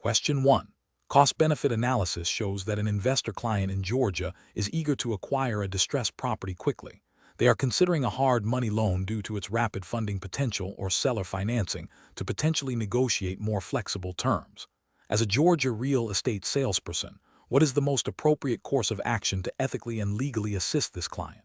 Question 1. Cost-benefit analysis shows that an investor client in Georgia is eager to acquire a distressed property quickly. They are considering a hard money loan due to its rapid funding potential or seller financing to potentially negotiate more flexible terms. As a Georgia real estate salesperson, what is the most appropriate course of action to ethically and legally assist this client?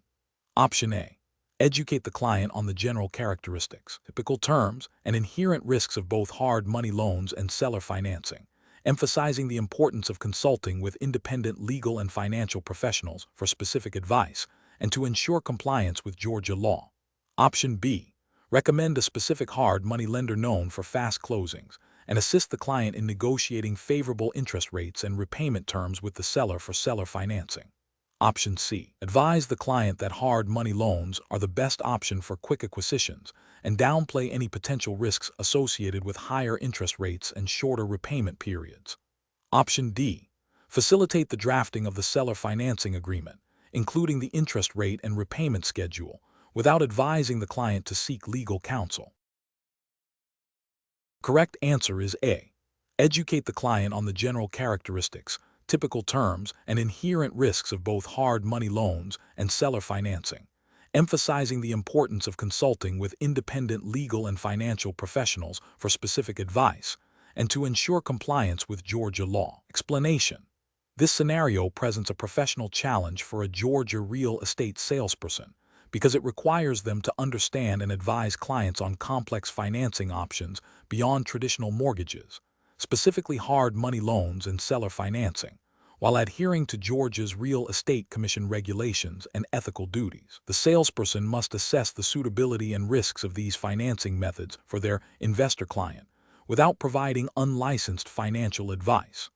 Option A. Educate the client on the general characteristics, typical terms, and inherent risks of both hard money loans and seller financing, emphasizing the importance of consulting with independent legal and financial professionals for specific advice and to ensure compliance with Georgia law. Option B. Recommend a specific hard money lender known for fast closings and assist the client in negotiating favorable interest rates and repayment terms with the seller for seller financing. Option C. Advise the client that hard money loans are the best option for quick acquisitions and downplay any potential risks associated with higher interest rates and shorter repayment periods. Option D. Facilitate the drafting of the seller financing agreement, including the interest rate and repayment schedule, without advising the client to seek legal counsel. Correct answer is A. Educate the client on the general characteristics, typical terms, and inherent risks of both hard money loans and seller financing, emphasizing the importance of consulting with independent legal and financial professionals for specific advice and to ensure compliance with Georgia law. Explanation. This scenario presents a professional challenge for a Georgia real estate salesperson because it requires them to understand and advise clients on complex financing options beyond traditional mortgages, specifically hard money loans and seller financing, while adhering to Georgia's Real Estate Commission regulations and ethical duties. The salesperson must assess the suitability and risks of these financing methods for their investor client without providing unlicensed financial advice.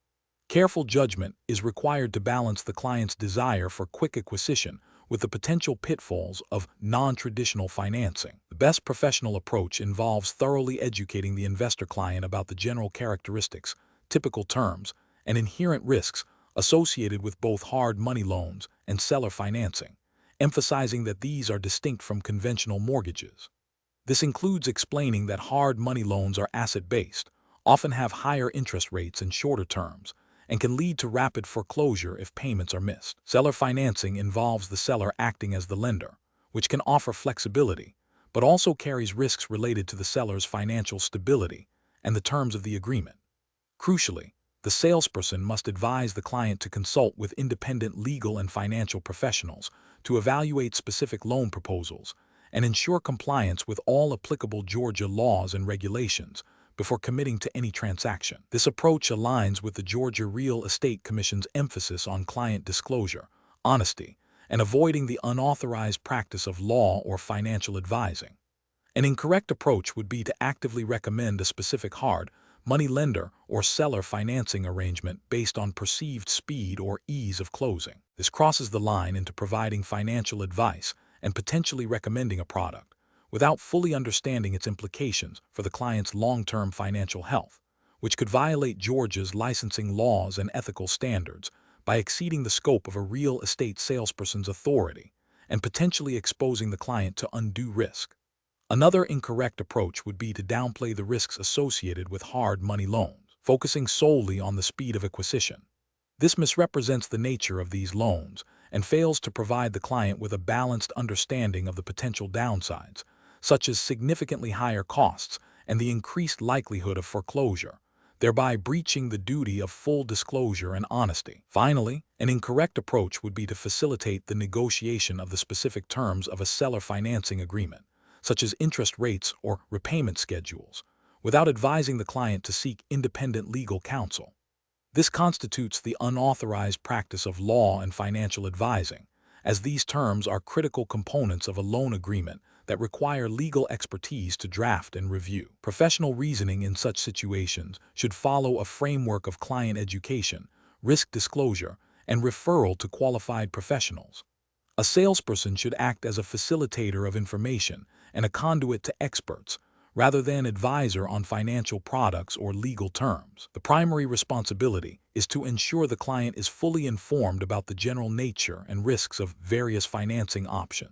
Careful judgment is required to balance the client's desire for quick acquisition with the potential pitfalls of non-traditional financing. The best professional approach involves thoroughly educating the investor client about the general characteristics, typical terms, and inherent risks associated with both hard money loans and seller financing, emphasizing that these are distinct from conventional mortgages. This includes explaining that hard money loans are asset-based, often have higher interest rates and shorter terms, and can lead to rapid foreclosure if payments are missed. Seller financing involves the seller acting as the lender, which can offer flexibility, but also carries risks related to the seller's financial stability and the terms of the agreement. Crucially, the salesperson must advise the client to consult with independent legal and financial professionals to evaluate specific loan proposals and ensure compliance with all applicable Georgia laws and regulations before committing to any transaction. This approach aligns with the Georgia Real Estate Commission's emphasis on client disclosure, honesty, and avoiding the unauthorized practice of law or financial advising. An incorrect approach would be to actively recommend a specific hard money lender or seller financing arrangement based on perceived speed or ease of closing. This crosses the line into providing financial advice and potentially recommending a product without fully understanding its implications for the client's long-term financial health, which could violate Georgia's licensing laws and ethical standards by exceeding the scope of a real estate salesperson's authority and potentially exposing the client to undue risk. Another incorrect approach would be to downplay the risks associated with hard money loans, focusing solely on the speed of acquisition. This misrepresents the nature of these loans and fails to provide the client with a balanced understanding of the potential downsides, such as significantly higher costs and the increased likelihood of foreclosure, thereby breaching the duty of full disclosure and honesty. Finally, an incorrect approach would be to facilitate the negotiation of the specific terms of a seller financing agreement, such as interest rates or repayment schedules, without advising the client to seek independent legal counsel. This constitutes the unauthorized practice of law and financial advising, as these terms are critical components of a loan agreement that require legal expertise to draft and review. Professional reasoning in such situations should follow a framework of client education, risk disclosure, and referral to qualified professionals. A salesperson should act as a facilitator of information and a conduit to experts, rather than advisor on financial products or legal terms. The primary responsibility is to ensure the client is fully informed about the general nature and risks of various financing options,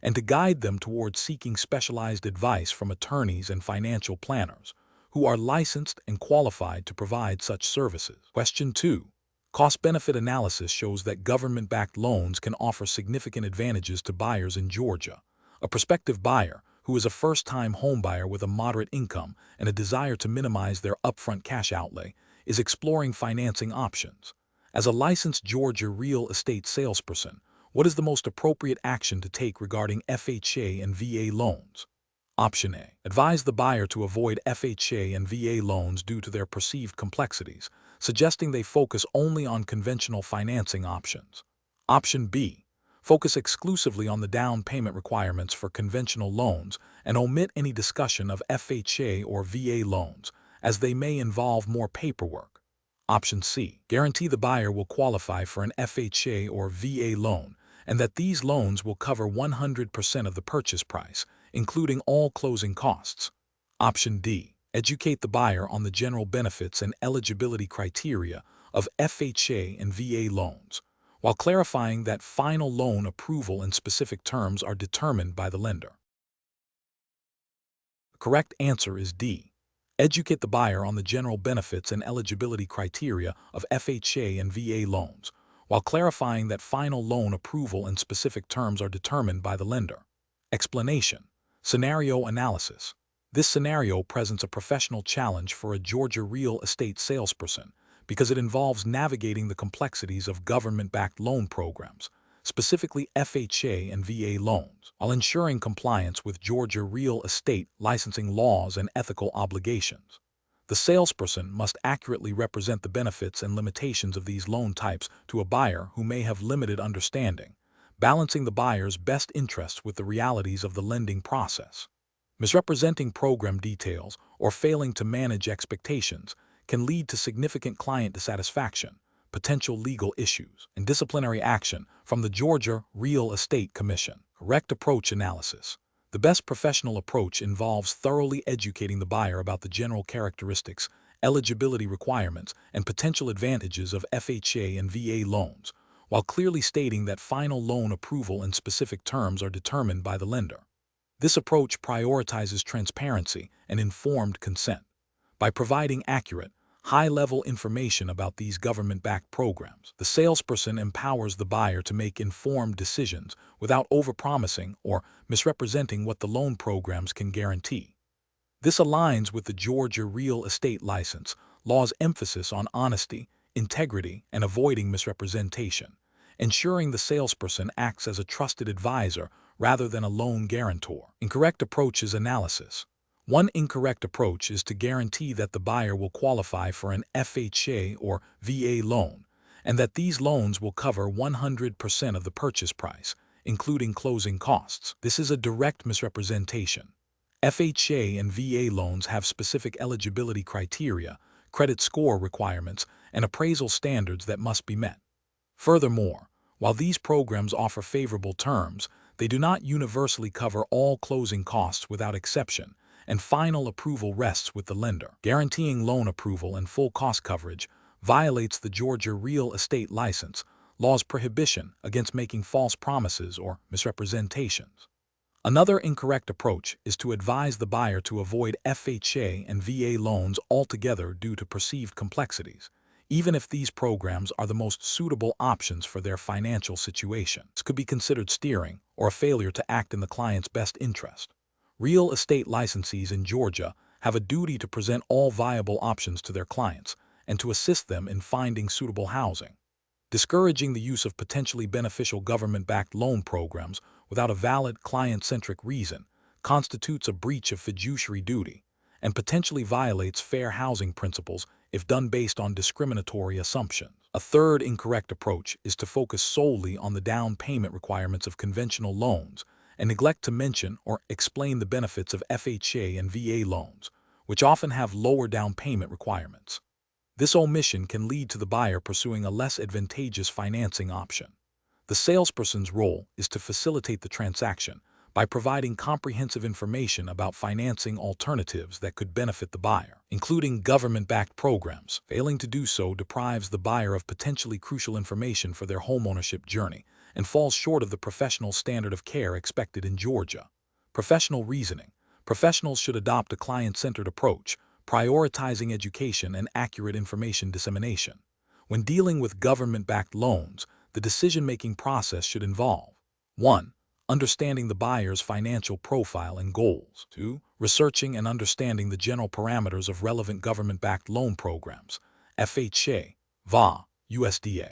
and to guide them towards seeking specialized advice from attorneys and financial planners who are licensed and qualified to provide such services. Question 2. Cost-benefit analysis shows that government-backed loans can offer significant advantages to buyers in Georgia. A prospective buyer, who is a first-time homebuyer with a moderate income and a desire to minimize their upfront cash outlay, is exploring financing options. As a licensed Georgia real estate salesperson, what is the most appropriate action to take regarding FHA and VA loans? Option A. Advise the buyer to avoid FHA and VA loans due to their perceived complexities, suggesting they focus only on conventional financing options. Option B. Focus exclusively on the down payment requirements for conventional loans and omit any discussion of FHA or VA loans, as they may involve more paperwork. Option C. Guarantee the buyer will qualify for an FHA or VA loan and that these loans will cover 100% of the purchase price, including all closing costs. Option D. Educate the buyer on the general benefits and eligibility criteria of FHA and VA loans, while clarifying that final loan approval and specific terms are determined by the lender. The correct answer is D. Educate the buyer on the general benefits and eligibility criteria of FHA and VA loans, while clarifying that final loan approval and specific terms are determined by the lender. Explanation. Scenario analysis. This scenario presents a professional challenge for a Georgia real estate salesperson because it involves navigating the complexities of government-backed loan programs, specifically FHA and VA loans, while ensuring compliance with Georgia real estate licensing laws and ethical obligations. The salesperson must accurately represent the benefits and limitations of these loan types to a buyer who may have limited understanding, balancing the buyer's best interests with the realities of the lending process. Misrepresenting program details or failing to manage expectations can lead to significant client dissatisfaction, potential legal issues, and disciplinary action from the Georgia Real Estate Commission. Correct approach analysis. The best professional approach involves thoroughly educating the buyer about the general characteristics, eligibility requirements, and potential advantages of FHA and VA loans, while clearly stating that final loan approval and specific terms are determined by the lender. This approach prioritizes transparency and informed consent. By providing accurate, high-level information about these government-backed programs, the salesperson empowers the buyer to make informed decisions without overpromising or misrepresenting what the loan programs can guarantee. This aligns with the Georgia Real Estate License law's emphasis on honesty, integrity, and avoiding misrepresentation, ensuring the salesperson acts as a trusted advisor rather than a loan guarantor. Incorrect approach is analysis. One incorrect approach is to guarantee that the buyer will qualify for an FHA or VA loan, and that these loans will cover 100% of the purchase price, including closing costs. This is a direct misrepresentation. FHA and VA loans have specific eligibility criteria, credit score requirements, and appraisal standards that must be met. Furthermore, while these programs offer favorable terms, they do not universally cover all closing costs without exception, and final approval rests with the lender. Guaranteeing loan approval and full cost coverage violates the Georgia Real Estate License law's prohibition against making false promises or misrepresentations. Another incorrect approach is to advise the buyer to avoid FHA and VA loans altogether due to perceived complexities, even if these programs are the most suitable options for their financial situation. This could be considered steering or a failure to act in the client's best interest. Real estate licensees in Georgia have a duty to present all viable options to their clients and to assist them in finding suitable housing. Discouraging the use of potentially beneficial government-backed loan programs without a valid client-centric reason constitutes a breach of fiduciary duty and potentially violates fair housing principles if done based on discriminatory assumptions. A third incorrect approach is to focus solely on the down payment requirements of conventional loans and neglect to mention or explain the benefits of FHA and VA loans, which often have lower down payment requirements. This omission can lead to the buyer pursuing a less advantageous financing option. The salesperson's role is to facilitate the transaction by providing comprehensive information about financing alternatives that could benefit the buyer, including government-backed programs. Failing to do so deprives the buyer of potentially crucial information for their homeownership journey and falls short of the professional standard of care expected in Georgia. Professional reasoning. Professionals should adopt a client-centered approach, prioritizing education and accurate information dissemination. When dealing with government-backed loans, the decision-making process should involve 1. Understanding the buyer's financial profile and goals. 2. Researching and understanding the general parameters of relevant government-backed loan programs, FHA, VA, USDA.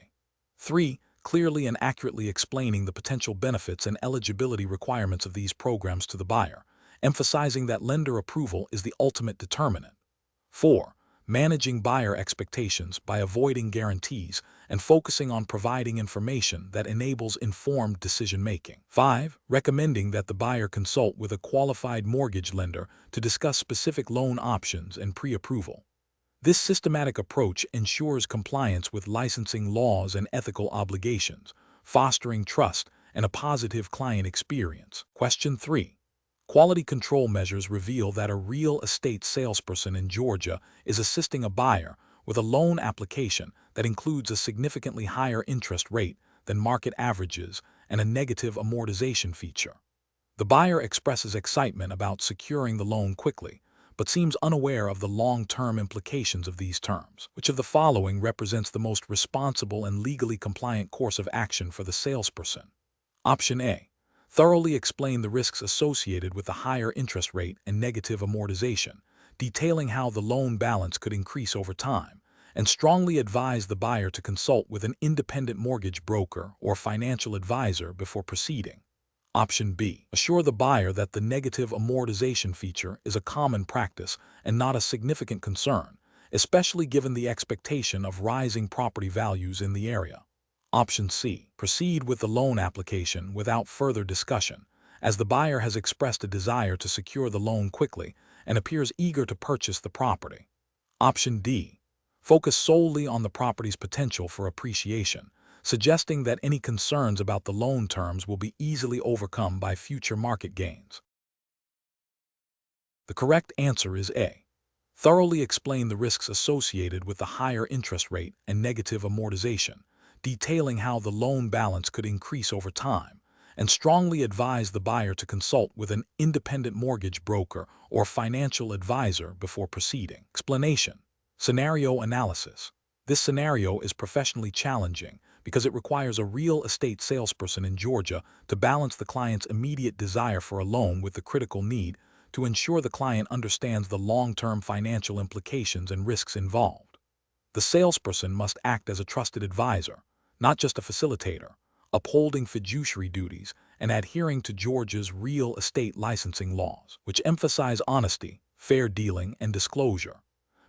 3. Clearly and accurately explaining the potential benefits and eligibility requirements of these programs to the buyer, emphasizing that lender approval is the ultimate determinant. 4. Managing buyer expectations by avoiding guarantees and focusing on providing information that enables informed decision-making. 5. Recommending that the buyer consult with a qualified mortgage lender to discuss specific loan options and pre-approval. This systematic approach ensures compliance with licensing laws and ethical obligations, fostering trust and a positive client experience. Question 3. Quality control measures reveal that a real estate salesperson in Georgia is assisting a buyer with a loan application that includes a significantly higher interest rate than market averages and a negative amortization feature. The buyer expresses excitement about securing the loan quickly, but seems unaware of the long-term implications of these terms. Which of the following represents the most responsible and legally compliant course of action for the salesperson? Option A. Thoroughly explain the risks associated with the higher interest rate and negative amortization, detailing how the loan balance could increase over time, and strongly advise the buyer to consult with an independent mortgage broker or financial advisor before proceeding. Option B. Assure the buyer that the negative amortization feature is a common practice and not a significant concern, especially given the expectation of rising property values in the area. Option C. Proceed with the loan application without further discussion, as the buyer has expressed a desire to secure the loan quickly and appears eager to purchase the property. Option D. Focus solely on the property's potential for appreciation, suggesting that any concerns about the loan terms will be easily overcome by future market gains. The correct answer is A. Thoroughly explain the risks associated with the higher interest rate and negative amortization, detailing how the loan balance could increase over time, and strongly advise the buyer to consult with an independent mortgage broker or financial advisor before proceeding. Explanation. Scenario analysis. This scenario is professionally challenging because it requires a real estate salesperson in Georgia to balance the client's immediate desire for a loan with the critical need to ensure the client understands the long-term financial implications and risks involved. The salesperson must act as a trusted advisor, not just a facilitator, upholding fiduciary duties and adhering to Georgia's real estate licensing laws, which emphasize honesty, fair dealing, and disclosure.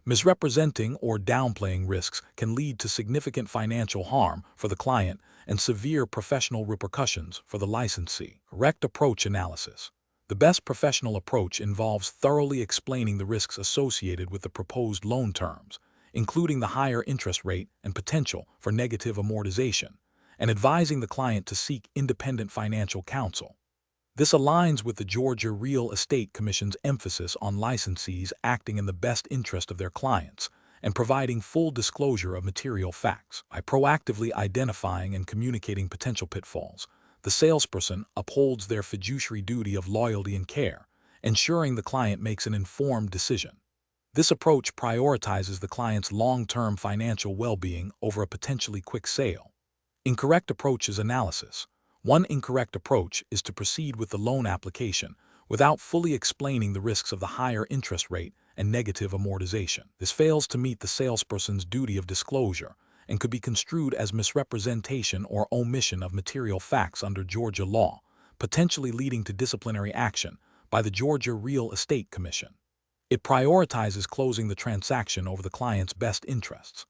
Misrepresenting or downplaying risks can lead to significant financial harm for the client and severe professional repercussions for the licensee. Correct approach analysis. The best professional approach involves thoroughly explaining the risks associated with the proposed loan terms, including the higher interest rate and potential for negative amortization, and advising the client to seek independent financial counsel. This aligns with the Georgia Real Estate Commission's emphasis on licensees acting in the best interest of their clients and providing full disclosure of material facts. By proactively identifying and communicating potential pitfalls, the salesperson upholds their fiduciary duty of loyalty and care, ensuring the client makes an informed decision. This approach prioritizes the client's long-term financial well-being over a potentially quick sale. Incorrect approaches analysis. One incorrect approach is to proceed with the loan application without fully explaining the risks of the higher interest rate and negative amortization. This fails to meet the salesperson's duty of disclosure and could be construed as misrepresentation or omission of material facts under Georgia law, potentially leading to disciplinary action by the Georgia Real Estate Commission. It prioritizes closing the transaction over the client's best interests.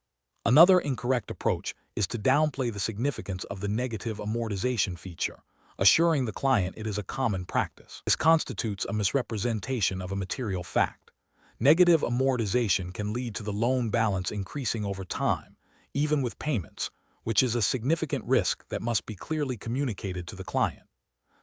Another incorrect approach is to downplay the significance of the negative amortization feature, assuring the client it is a common practice. This constitutes a misrepresentation of a material fact. Negative amortization can lead to the loan balance increasing over time, even with payments, which is a significant risk that must be clearly communicated to the client.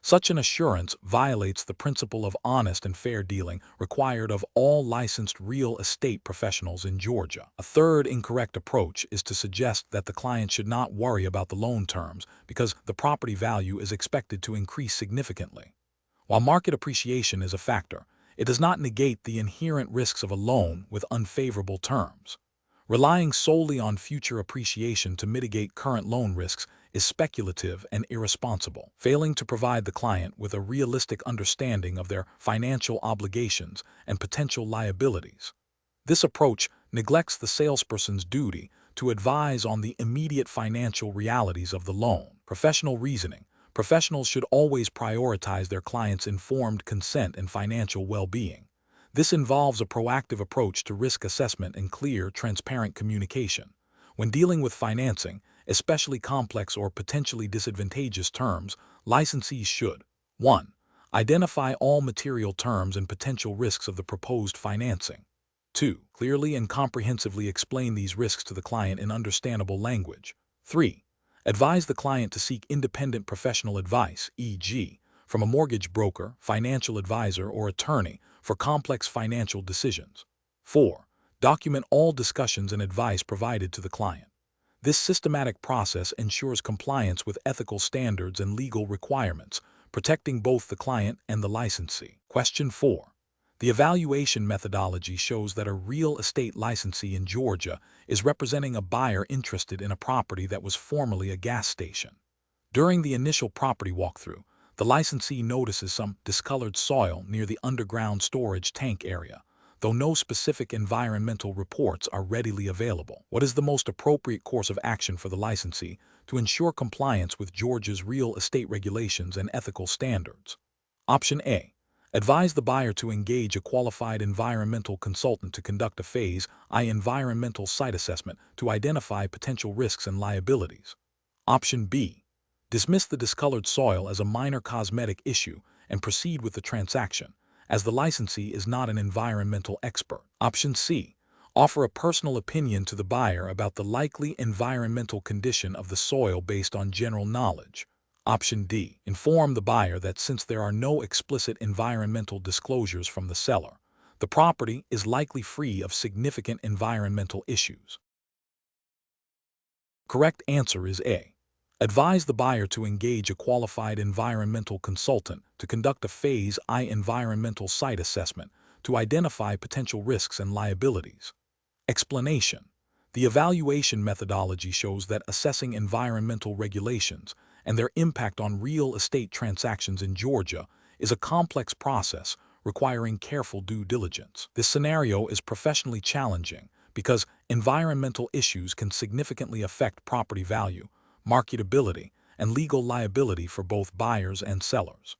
Such an assurance violates the principle of honest and fair dealing required of all licensed real estate professionals in Georgia. A third incorrect approach is to suggest that the client should not worry about the loan terms because the property value is expected to increase significantly. While market appreciation is a factor, it does not negate the inherent risks of a loan with unfavorable terms. Relying solely on future appreciation to mitigate current loan risks is speculative and irresponsible, failing to provide the client with a realistic understanding of their financial obligations and potential liabilities. This approach neglects the salesperson's duty to advise on the immediate financial realities of the loan. Professional reasoning. Professionals should always prioritize their clients' informed consent and financial well-being. This involves a proactive approach to risk assessment and clear, transparent communication. When dealing with financing, especially complex or potentially disadvantageous terms, licensees should 1. Identify all material terms and potential risks of the proposed financing. 2. Clearly and comprehensively explain these risks to the client in understandable language. 3. Advise the client to seek independent professional advice, e.g., from a mortgage broker, financial advisor, or attorney for complex financial decisions. 4. Document all discussions and advice provided to the client. This systematic process ensures compliance with ethical standards and legal requirements, protecting both the client and the licensee. Question 4. The evaluation methodology shows that a real estate licensee in Georgia is representing a buyer interested in a property that was formerly a gas station. During the initial property walkthrough, the licensee notices some discolored soil near the underground storage tank area, though no specific environmental reports are readily available. What is the most appropriate course of action for the licensee to ensure compliance with Georgia's real estate regulations and ethical standards? Option A. Advise the buyer to engage a qualified environmental consultant to conduct a Phase I environmental site assessment to identify potential risks and liabilities. Option B. Dismiss the discolored soil as a minor cosmetic issue and proceed with the transaction, as the licensee is not an environmental expert. Option C. Offer a personal opinion to the buyer about the likely environmental condition of the soil based on general knowledge. Option D. Inform the buyer that since there are no explicit environmental disclosures from the seller, the property is likely free of significant environmental issues. Correct answer is A. Advise the buyer to engage a qualified environmental consultant to conduct a Phase I environmental site assessment to identify potential risks and liabilities. Explanation. The evaluation methodology shows that assessing environmental regulations and their impact on real estate transactions in Georgia is a complex process requiring careful due diligence. This scenario is professionally challenging because environmental issues can significantly affect property value, marketability, and legal liability for both buyers and sellers.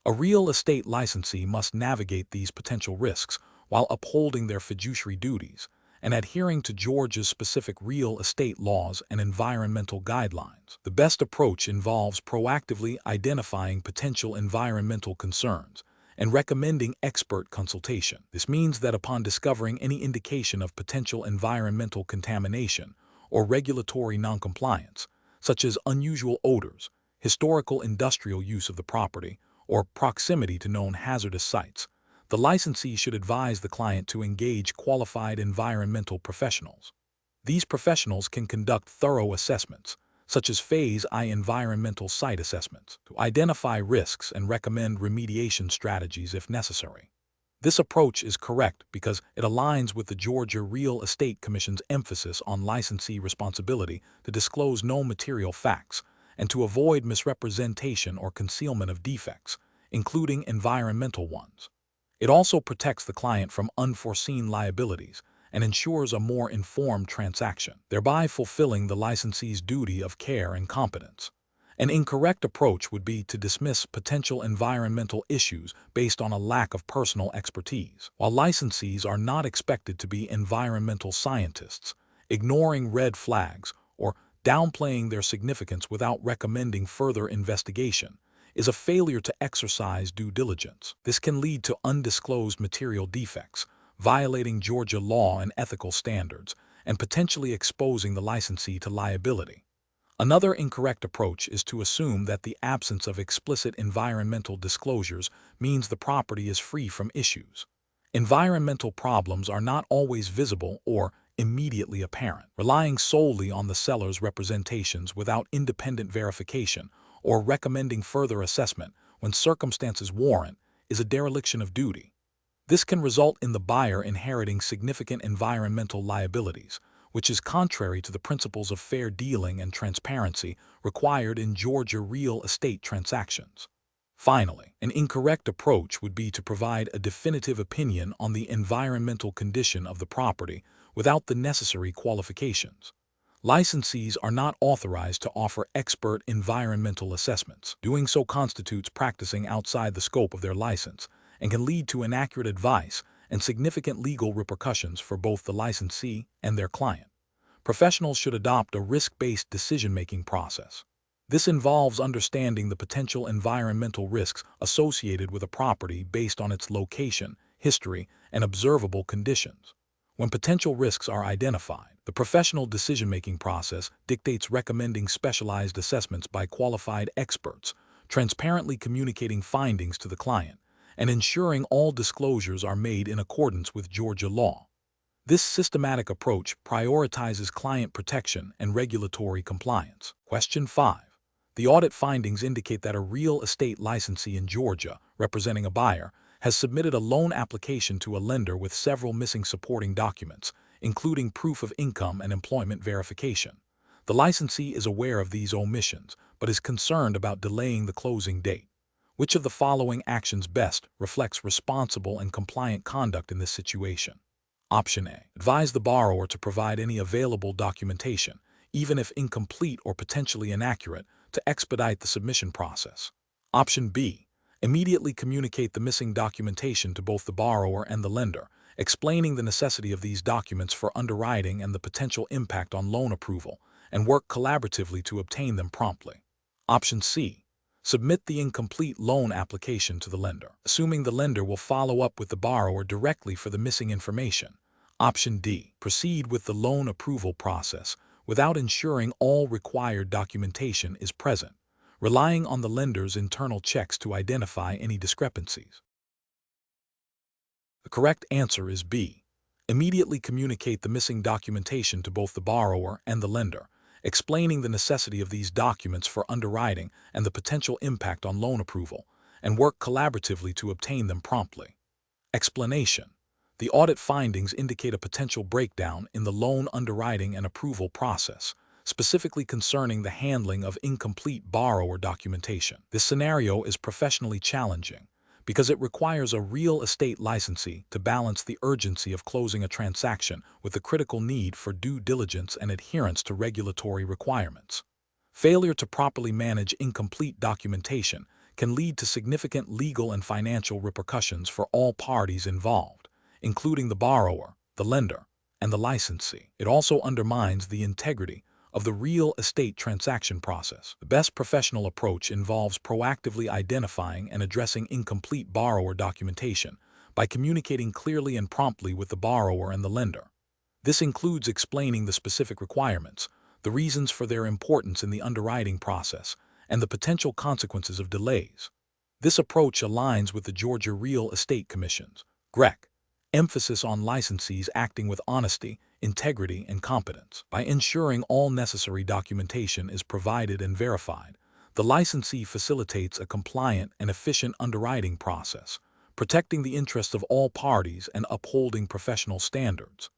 A real estate licensee must navigate these potential risks while upholding their fiduciary duties and adhering to Georgia's specific real estate laws and environmental guidelines. The best approach involves proactively identifying potential environmental concerns and recommending expert consultation. This means that upon discovering any indication of potential environmental contamination or regulatory noncompliance, such as unusual odors, historical industrial use of the property, or proximity to known hazardous sites, the licensee should advise the client to engage qualified environmental professionals. These professionals can conduct thorough assessments, such as Phase I environmental site assessments, to identify risks and recommend remediation strategies if necessary. This approach is correct because it aligns with the Georgia Real Estate Commission's emphasis on licensee responsibility to disclose no material facts and to avoid misrepresentation or concealment of defects, including environmental ones. It also protects the client from unforeseen liabilities and ensures a more informed transaction, thereby fulfilling the licensee's duty of care and competence. An incorrect approach would be to dismiss potential environmental issues based on a lack of personal expertise. While licensees are not expected to be environmental scientists, ignoring red flags or downplaying their significance without recommending further investigation is a failure to exercise due diligence. This can lead to undisclosed material defects, violating Georgia law and ethical standards, and potentially exposing the licensee to liability. Another incorrect approach is to assume that the absence of explicit environmental disclosures means the property is free from issues. Environmental problems are not always visible or immediately apparent. Relying solely on the seller's representations without independent verification or recommending further assessment when circumstances warrant is a dereliction of duty. This can result in the buyer inheriting significant environmental liabilities, which is contrary to the principles of fair dealing and transparency required in Georgia real estate transactions. Finally, an incorrect approach would be to provide a definitive opinion on the environmental condition of the property without the necessary qualifications. Licensees are not authorized to offer expert environmental assessments. Doing so constitutes practicing outside the scope of their license and can lead to inaccurate advice and significant legal repercussions for both the licensee and their client. Professionals should adopt a risk-based decision-making process. This involves understanding the potential environmental risks associated with a property based on its location, history, and observable conditions. When potential risks are identified, the professional decision-making process dictates recommending specialized assessments by qualified experts, transparently communicating findings to the client, and ensuring all disclosures are made in accordance with Georgia law. This systematic approach prioritizes client protection and regulatory compliance. Question 5. The audit findings indicate that a real estate licensee in Georgia, representing a buyer, has submitted a loan application to a lender with several missing supporting documents, including proof of income and employment verification. The licensee is aware of these omissions, but is concerned about delaying the closing date. Which of the following actions best reflects responsible and compliant conduct in this situation? Option A. Advise the borrower to provide any available documentation, even if incomplete or potentially inaccurate, to expedite the submission process. Option B. Immediately communicate the missing documentation to both the borrower and the lender, explaining the necessity of these documents for underwriting and the potential impact on loan approval, and work collaboratively to obtain them promptly. Option C. Submit the incomplete loan application to the lender, assuming the lender will follow up with the borrower directly for the missing information. Option D. Proceed with the loan approval process without ensuring all required documentation is present, relying on the lender's internal checks to identify any discrepancies. The correct answer is B. Immediately communicate the missing documentation to both the borrower and the lender, explaining the necessity of these documents for underwriting and the potential impact on loan approval, and work collaboratively to obtain them promptly. Explanation. The audit findings indicate a potential breakdown in the loan underwriting and approval process, specifically concerning the handling of incomplete borrower documentation. This scenario is professionally challenging because it requires a real estate licensee to balance the urgency of closing a transaction with the critical need for due diligence and adherence to regulatory requirements. Failure to properly manage incomplete documentation can lead to significant legal and financial repercussions for all parties involved, including the borrower, the lender, and the licensee. It also undermines the integrity of the real estate transaction process. The best professional approach involves proactively identifying and addressing incomplete borrower documentation by communicating clearly and promptly with the borrower and the lender. This includes explaining the specific requirements, the reasons for their importance in the underwriting process, and the potential consequences of delays. This approach aligns with the Georgia Real Estate Commission's (GREC) emphasis on licensees acting with honesty, integrity, and competence. By ensuring all necessary documentation is provided and verified, the licensee facilitates a compliant and efficient underwriting process, protecting the interests of all parties and upholding professional standards.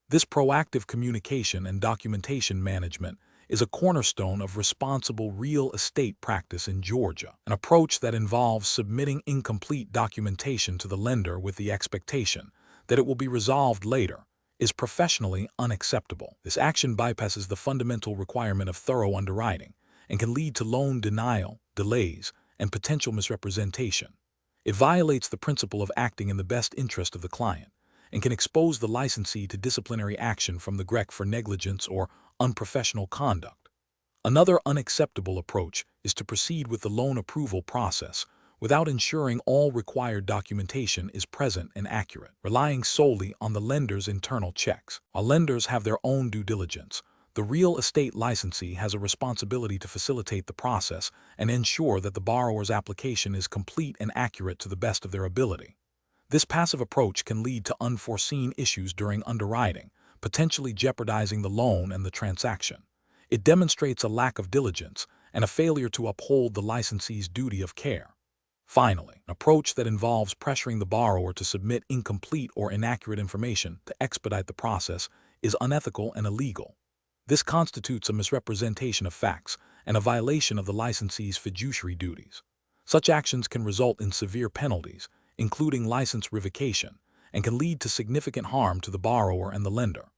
This proactive communication and documentation management is a cornerstone of responsible real estate practice in Georgia. An approach that involves submitting incomplete documentation to the lender with the expectation that it will be resolved later is professionally unacceptable. This action bypasses the fundamental requirement of thorough underwriting and can lead to loan denial, delays, and potential misrepresentation. It violates the principle of acting in the best interest of the client and can expose the licensee to disciplinary action from the GREC for negligence or unprofessional conduct. Another unacceptable approach is to proceed with the loan approval process without ensuring all required documentation is present and accurate, relying solely on the lender's internal checks. While lenders have their own due diligence, the real estate licensee has a responsibility to facilitate the process and ensure that the borrower's application is complete and accurate to the best of their ability. This passive approach can lead to unforeseen issues during underwriting, potentially jeopardizing the loan and the transaction. It demonstrates a lack of diligence and a failure to uphold the licensee's duty of care. Finally, an approach that involves pressuring the borrower to submit incomplete or inaccurate information to expedite the process is unethical and illegal. This constitutes a misrepresentation of facts and a violation of the licensee's fiduciary duties. Such actions can result in severe penalties, including license revocation, and can lead to significant harm to the borrower and the lender.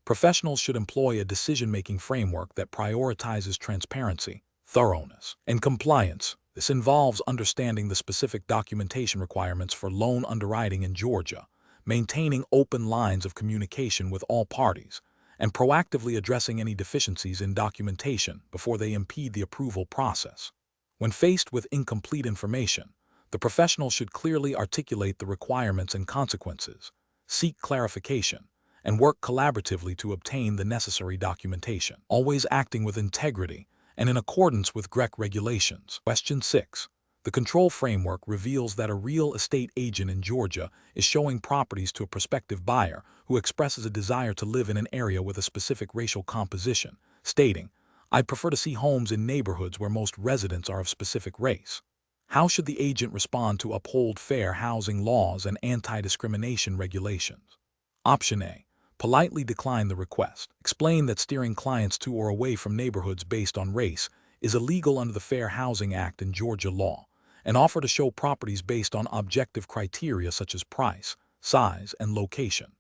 Professionals should employ a decision-making framework that prioritizes transparency, thoroughness, and compliance. This involves understanding the specific documentation requirements for loan underwriting in Georgia, maintaining open lines of communication with all parties, and proactively addressing any deficiencies in documentation before they impede the approval process. When faced with incomplete information, the professional should clearly articulate the requirements and consequences, seek clarification, and work collaboratively to obtain the necessary documentation, always acting with integrity and in accordance with GREC regulations. Question 6. The control framework reveals that a real estate agent in Georgia is showing properties to a prospective buyer who expresses a desire to live in an area with a specific racial composition, stating, "I'd prefer to see homes in neighborhoods where most residents are of specific race." How should the agent respond to uphold fair housing laws and anti-discrimination regulations? Option A. Politely decline the request. Explain that steering clients to or away from neighborhoods based on race is illegal under the Fair Housing Act and Georgia law, and offer to show properties based on objective criteria such as price, size, and location.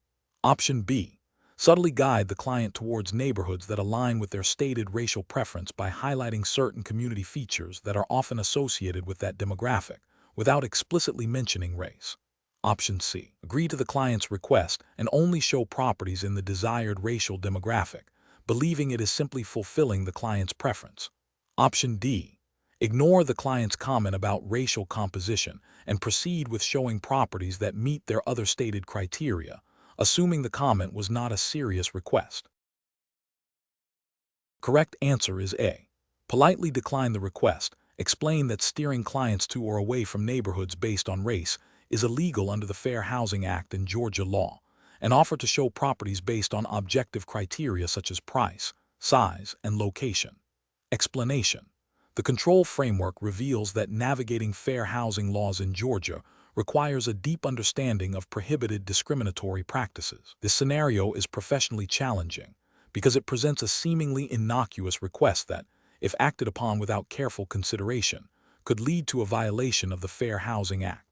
Option B. Subtly guide the client towards neighborhoods that align with their stated racial preference by highlighting certain community features that are often associated with that demographic, without explicitly mentioning race. Option C. Agree to the client's request and only show properties in the desired racial demographic, believing it is simply fulfilling the client's preference. Option D. Ignore the client's comment about racial composition and proceed with showing properties that meet their other stated criteria, assuming the comment was not a serious request. Correct answer is A. Politely decline the request. Explain that steering clients to or away from neighborhoods based on race is illegal under the Fair Housing Act and Georgia law, and offer to show properties based on objective criteria such as price, size, and location. Explanation. The control framework reveals that navigating fair housing laws in Georgia requires a deep understanding of prohibited discriminatory practices. This scenario is professionally challenging because it presents a seemingly innocuous request that, if acted upon without careful consideration, could lead to a violation of the Fair Housing Act.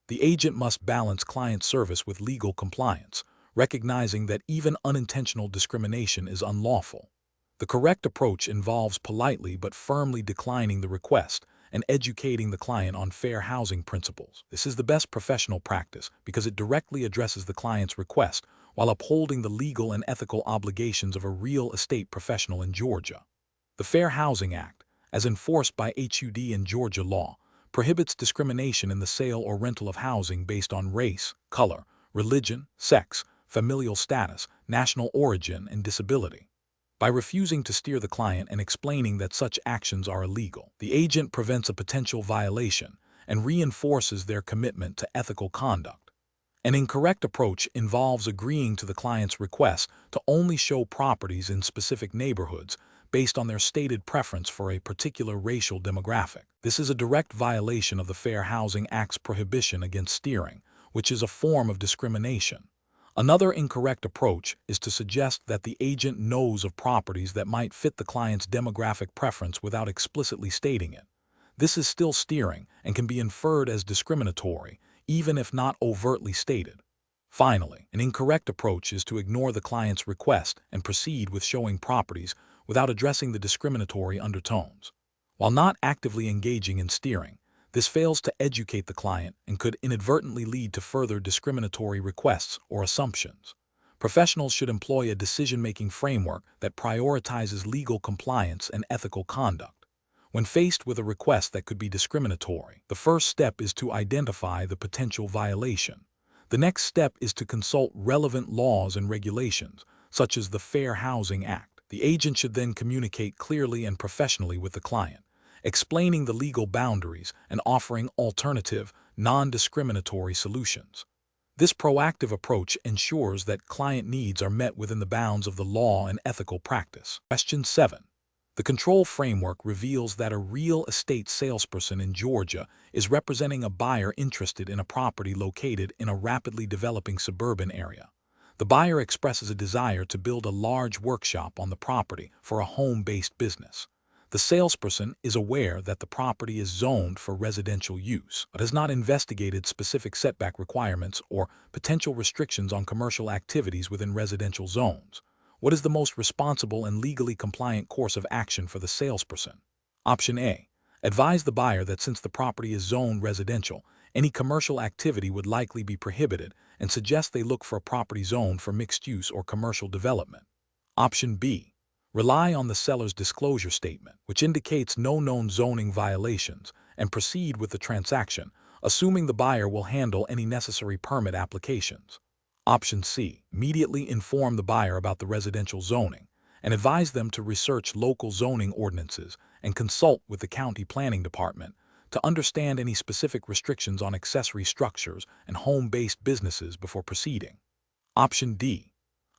The agent must balance client service with legal compliance, recognizing that even unintentional discrimination is unlawful. The correct approach involves politely but firmly declining the request and educating the client on fair housing principles. This is the best professional practice because it directly addresses the client's request while upholding the legal and ethical obligations of a real estate professional in Georgia. The Fair Housing Act, as enforced by HUD and Georgia law, prohibits discrimination in the sale or rental of housing based on race, color, religion, sex, familial status, national origin, and disability. By refusing to steer the client and explaining that such actions are illegal, the agent prevents a potential violation and reinforces their commitment to ethical conduct. An incorrect approach involves agreeing to the client's request to only show properties in specific neighborhoods based on their stated preference for a particular racial demographic. This is a direct violation of the Fair Housing Act's prohibition against steering, which is a form of discrimination. Another incorrect approach is to suggest that the agent knows of properties that might fit the client's demographic preference without explicitly stating it. This is still steering and can be inferred as discriminatory, even if not overtly stated. Finally, an incorrect approach is to ignore the client's request and proceed with showing properties without addressing the discriminatory undertones. While not actively engaging in steering, this fails to educate the client and could inadvertently lead to further discriminatory requests or assumptions. Professionals should employ a decision-making framework that prioritizes legal compliance and ethical conduct. When faced with a request that could be discriminatory, the first step is to identify the potential violation. The next step is to consult relevant laws and regulations, such as the Fair Housing Act. The agent should then communicate clearly and professionally with the client, explaining the legal boundaries and offering alternative, non-discriminatory solutions. This proactive approach ensures that client needs are met within the bounds of the law and ethical practice. Question 7. The control framework reveals that a real estate salesperson in Georgia is representing a buyer interested in a property located in a rapidly developing suburban area. The buyer expresses a desire to build a large workshop on the property for a home-based business. The salesperson is aware that the property is zoned for residential use, but has not investigated specific setback requirements or potential restrictions on commercial activities within residential zones. What is the most responsible and legally compliant course of action for the salesperson? Option A. Advise the buyer that since the property is zoned residential, any commercial activity would likely be prohibited, and suggest they look for a property zoned for mixed use or commercial development. Option B. Rely on the seller's disclosure statement, which indicates no known zoning violations, and proceed with the transaction, assuming the buyer will handle any necessary permit applications. Option C. Immediately inform the buyer about the residential zoning and advise them to research local zoning ordinances and consult with the county planning department to understand any specific restrictions on accessory structures and home-based businesses before proceeding. Option D.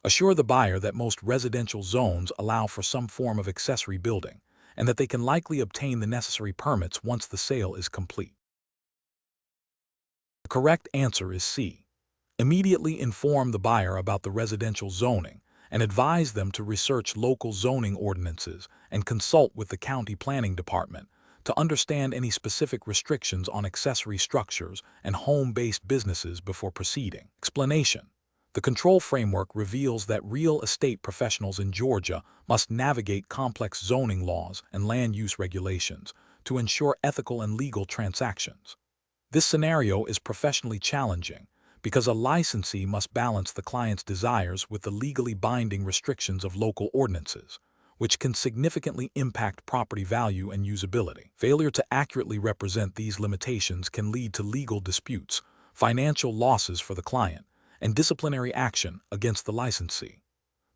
Assure the buyer that most residential zones allow for some form of accessory building and that they can likely obtain the necessary permits once the sale is complete. The correct answer is C. Immediately inform the buyer about the residential zoning and advise them to research local zoning ordinances and consult with the county planning department to understand any specific restrictions on accessory structures and home-based businesses before proceeding. Explanation. The control framework reveals that real estate professionals in Georgia must navigate complex zoning laws and land use regulations to ensure ethical and legal transactions. This scenario is professionally challenging because a licensee must balance the client's desires with the legally binding restrictions of local ordinances, which can significantly impact property value and usability. Failure to accurately represent these limitations can lead to legal disputes, financial losses for the client, and disciplinary action against the licensee.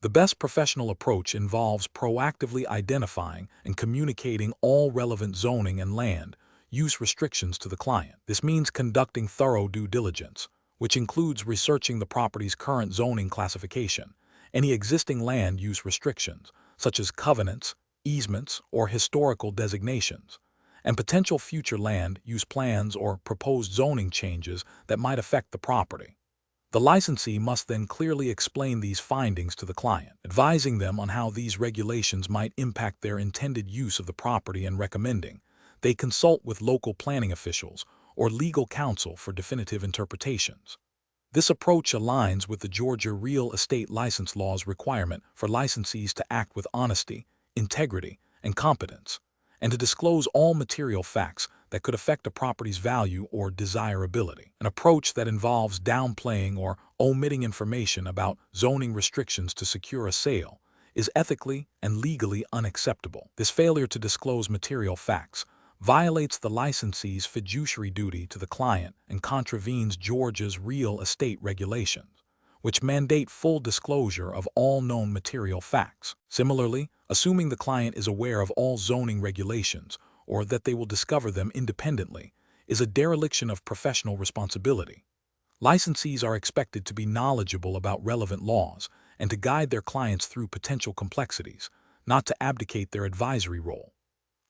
The best professional approach involves proactively identifying and communicating all relevant zoning and land use restrictions to the client. This means conducting thorough due diligence, which includes researching the property's current zoning classification, any existing land use restrictions, such as covenants, easements, or historical designations, and potential future land use plans or proposed zoning changes that might affect the property. The licensee must then clearly explain these findings to the client, advising them on how these regulations might impact their intended use of the property and recommending they consult with local planning officials or legal counsel for definitive interpretations. This approach aligns with the Georgia Real Estate License Law's requirement for licensees to act with honesty, integrity, and competence, and to disclose all material facts that could affect a property's value or desirability. An approach that involves downplaying or omitting information about zoning restrictions to secure a sale is ethically and legally unacceptable. This failure to disclose material facts violates the licensee's fiduciary duty to the client and contravenes Georgia's real estate regulations, which mandate full disclosure of all known material facts. Similarly, assuming the client is aware of all zoning regulations or that they will discover them independently is a dereliction of professional responsibility. Licensees are expected to be knowledgeable about relevant laws and to guide their clients through potential complexities, not to abdicate their advisory role.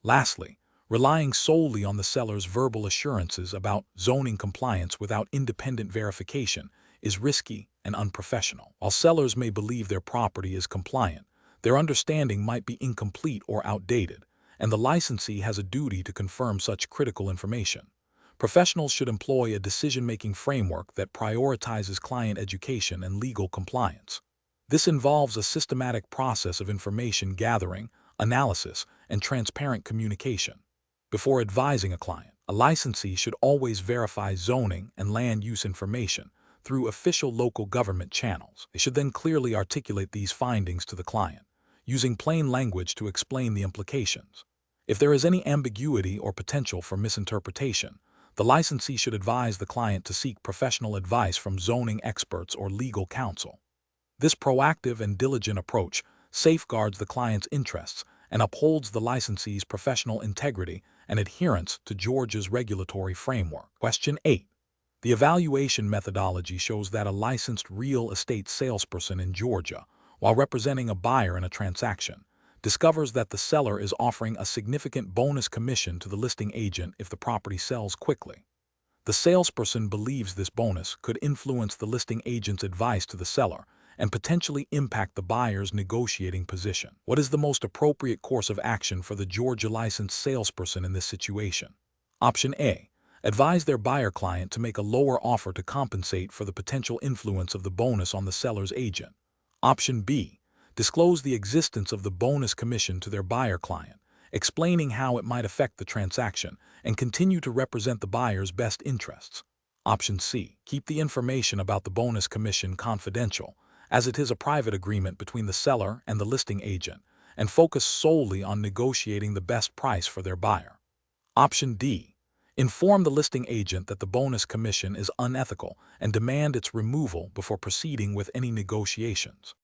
Lastly, relying solely on the seller's verbal assurances about zoning compliance without independent verification is risky and unprofessional. While sellers may believe their property is compliant, their understanding might be incomplete or outdated, and the licensee has a duty to confirm such critical information. Professionals should employ a decision-making framework that prioritizes client education and legal compliance. This involves a systematic process of information gathering, analysis, and transparent communication. Before advising a client, a licensee should always verify zoning and land use information through official local government channels. They should then clearly articulate these findings to the client, using plain language to explain the implications. If there is any ambiguity or potential for misinterpretation, the licensee should advise the client to seek professional advice from zoning experts or legal counsel. This proactive and diligent approach safeguards the client's interests and upholds the licensee's professional integrity and adherence to Georgia's regulatory framework. Question 8. The evaluation methodology shows that a licensed real estate salesperson in Georgia, while representing a buyer in a transaction, discovers that the seller is offering a significant bonus commission to the listing agent if the property sells quickly. The salesperson believes this bonus could influence the listing agent's advice to the seller and potentially impact the buyer's negotiating position. What is the most appropriate course of action for the Georgia licensed salesperson in this situation? Option A. Advise their buyer client to make a lower offer to compensate for the potential influence of the bonus on the seller's agent. Option B. Disclose the existence of the bonus commission to their buyer client, explaining how it might affect the transaction, and continue to represent the buyer's best interests. Option C. Keep the information about the bonus commission confidential, as it is a private agreement between the seller and the listing agent, and focus solely on negotiating the best price for their buyer. Option D. Inform the listing agent that the bonus commission is unethical and demand its removal before proceeding with any negotiations.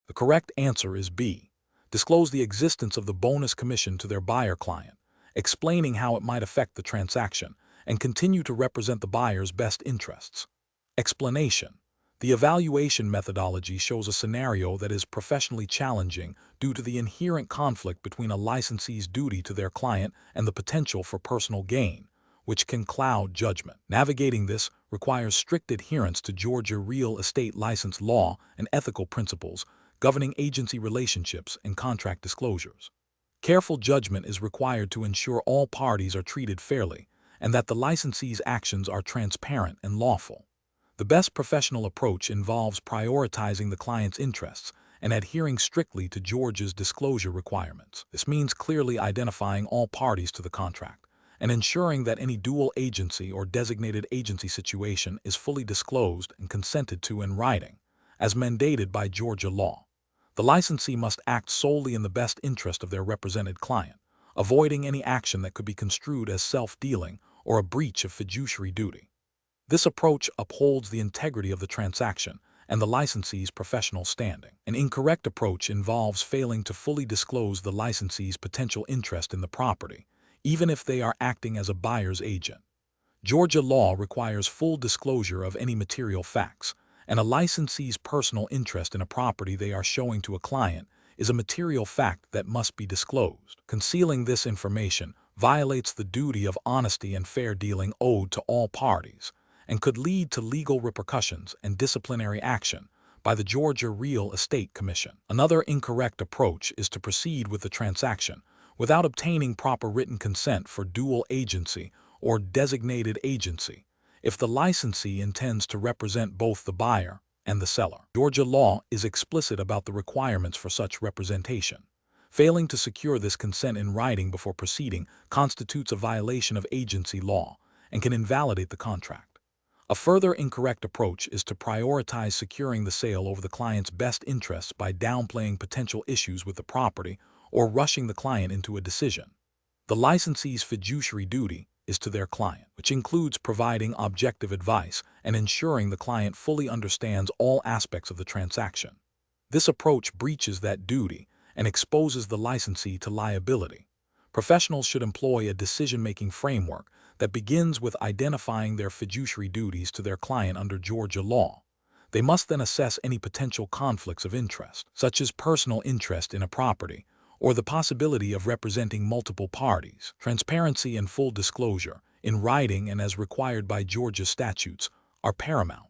The correct answer is B. Disclose the existence of the bonus commission to their buyer client, explaining how it might affect the transaction, and continue to represent the buyer's best interests. Explanation. The evaluation methodology shows a scenario that is professionally challenging due to the inherent conflict between a licensee's duty to their client and the potential for personal gain, which can cloud judgment. Navigating this requires strict adherence to Georgia real estate license law and ethical principles governing agency relationships and contract disclosures. Careful judgment is required to ensure all parties are treated fairly and that the licensee's actions are transparent and lawful. The best professional approach involves prioritizing the client's interests and adhering strictly to Georgia's disclosure requirements. This means clearly identifying all parties to the contract and ensuring that any dual agency or designated agency situation is fully disclosed and consented to in writing, as mandated by Georgia law. The licensee must act solely in the best interest of their represented client, avoiding any action that could be construed as self-dealing or a breach of fiduciary duty. This approach upholds the integrity of the transaction and the licensee's professional standing. An incorrect approach involves failing to fully disclose the licensee's potential interest in the property, even if they are acting as a buyer's agent. Georgia law requires full disclosure of any material facts, and a licensee's personal interest in a property they are showing to a client is a material fact that must be disclosed. Concealing this information violates the duty of honesty and fair dealing owed to all parties, and could lead to legal repercussions and disciplinary action by the Georgia Real Estate Commission. Another incorrect approach is to proceed with the transaction without obtaining proper written consent for dual agency or designated agency if the licensee intends to represent both the buyer and the seller. Georgia law is explicit about the requirements for such representation. Failing to secure this consent in writing before proceeding constitutes a violation of agency law and can invalidate the contract. A further incorrect approach is to prioritize securing the sale over the client's best interests by downplaying potential issues with the property or rushing the client into a decision. The licensee's fiduciary duty is to their client, which includes providing objective advice and ensuring the client fully understands all aspects of the transaction. This approach breaches that duty and exposes the licensee to liability. Professionals should employ a decision-making framework that begins with identifying their fiduciary duties to their client under Georgia law. They must then assess any potential conflicts of interest, such as personal interest in a property, or the possibility of representing multiple parties. Transparency and full disclosure, in writing and as required by Georgia statutes, are paramount.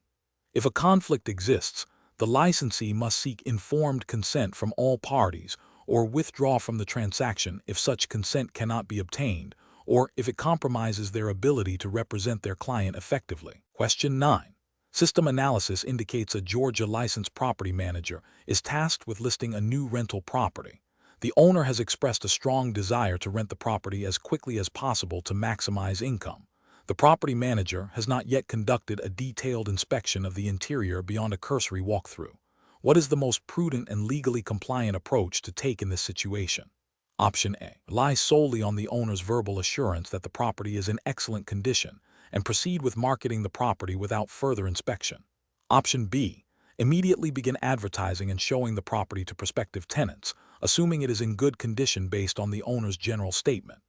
If a conflict exists, the licensee must seek informed consent from all parties or withdraw from the transaction if such consent cannot be obtained, or if it compromises their ability to represent their client effectively. Question 9. System analysis indicates a Georgia licensed property manager is tasked with listing a new rental property. The owner has expressed a strong desire to rent the property as quickly as possible to maximize income. The property manager has not yet conducted a detailed inspection of the interior beyond a cursory walkthrough. What is the most prudent and legally compliant approach to take in this situation? Option A. Rely solely on the owner's verbal assurance that the property is in excellent condition and proceed with marketing the property without further inspection. Option B. Immediately begin advertising and showing the property to prospective tenants, assuming it is in good condition based on the owner's general statement.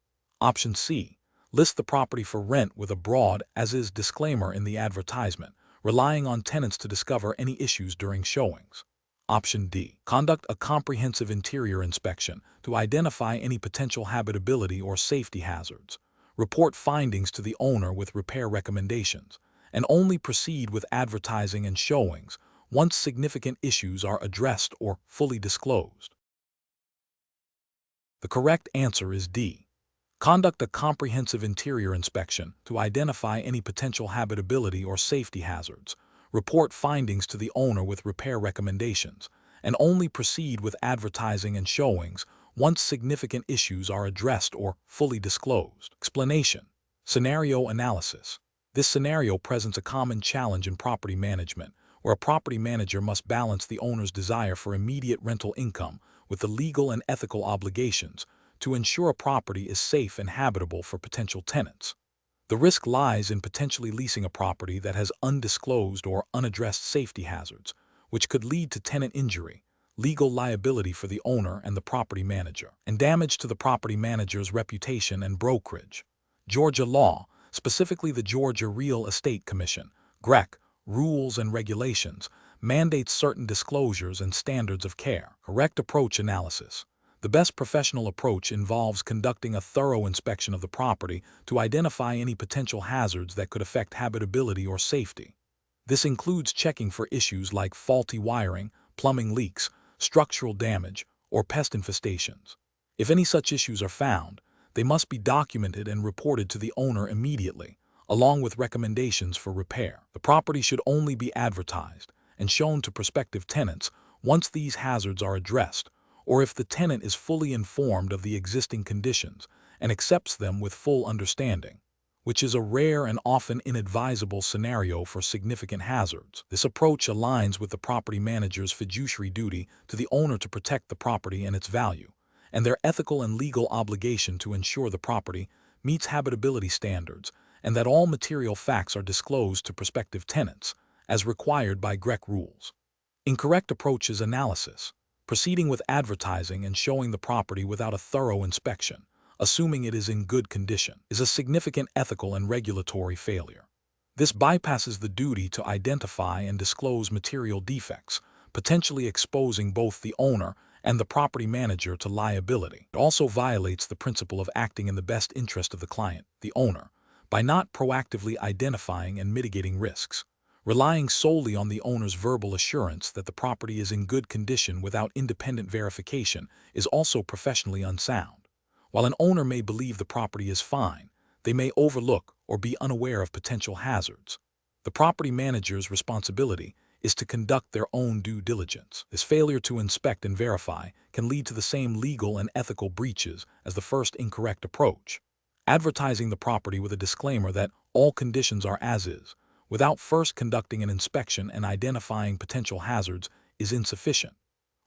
Option C. List the property for rent with a broad as-is disclaimer in the advertisement, relying on tenants to discover any issues during showings. Option D. Conduct a comprehensive interior inspection to identify any potential habitability or safety hazards. Report findings to the owner with repair recommendations, and only proceed with advertising and showings once significant issues are addressed or fully disclosed. The correct answer is D. Conduct a comprehensive interior inspection to identify any potential habitability or safety hazards. Report findings to the owner with repair recommendations, and only proceed with advertising and showings once significant issues are addressed or fully disclosed. Explanation. Scenario analysis. This scenario presents a common challenge in property management, where a property manager must balance the owner's desire for immediate rental income with the legal and ethical obligations to ensure a property is safe and habitable for potential tenants. The risk lies in potentially leasing a property that has undisclosed or unaddressed safety hazards, which could lead to tenant injury, legal liability for the owner and the property manager, and damage to the property manager's reputation and brokerage. Georgia law, specifically the Georgia Real Estate Commission, GREC, rules and regulations, mandates certain disclosures and standards of care. Correct approach analysis. The best professional approach involves conducting a thorough inspection of the property to identify any potential hazards that could affect habitability or safety. This includes checking for issues like faulty wiring, plumbing leaks, structural damage, or pest infestations. If any such issues are found, they must be documented and reported to the owner immediately, along with recommendations for repair. The property should only be advertised and shown to prospective tenants once these hazards are addressed, or if the tenant is fully informed of the existing conditions and accepts them with full understanding, which is a rare and often inadvisable scenario for significant hazards. This approach aligns with the property manager's fiduciary duty to the owner to protect the property and its value, and their ethical and legal obligation to ensure the property meets habitability standards and that all material facts are disclosed to prospective tenants, as required by GREC rules. Incorrect approach is analysis. Proceeding with advertising and showing the property without a thorough inspection, assuming it is in good condition, is a significant ethical and regulatory failure. This bypasses the duty to identify and disclose material defects, potentially exposing both the owner and the property manager to liability. It also violates the principle of acting in the best interest of the client, the owner, by not proactively identifying and mitigating risks. Relying solely on the owner's verbal assurance that the property is in good condition without independent verification is also professionally unsound. While an owner may believe the property is fine, they may overlook or be unaware of potential hazards. The property manager's responsibility is to conduct their own due diligence. This failure to inspect and verify can lead to the same legal and ethical breaches as the first incorrect approach. Advertising the property with a disclaimer that all conditions are as is, without first conducting an inspection and identifying potential hazards, is insufficient.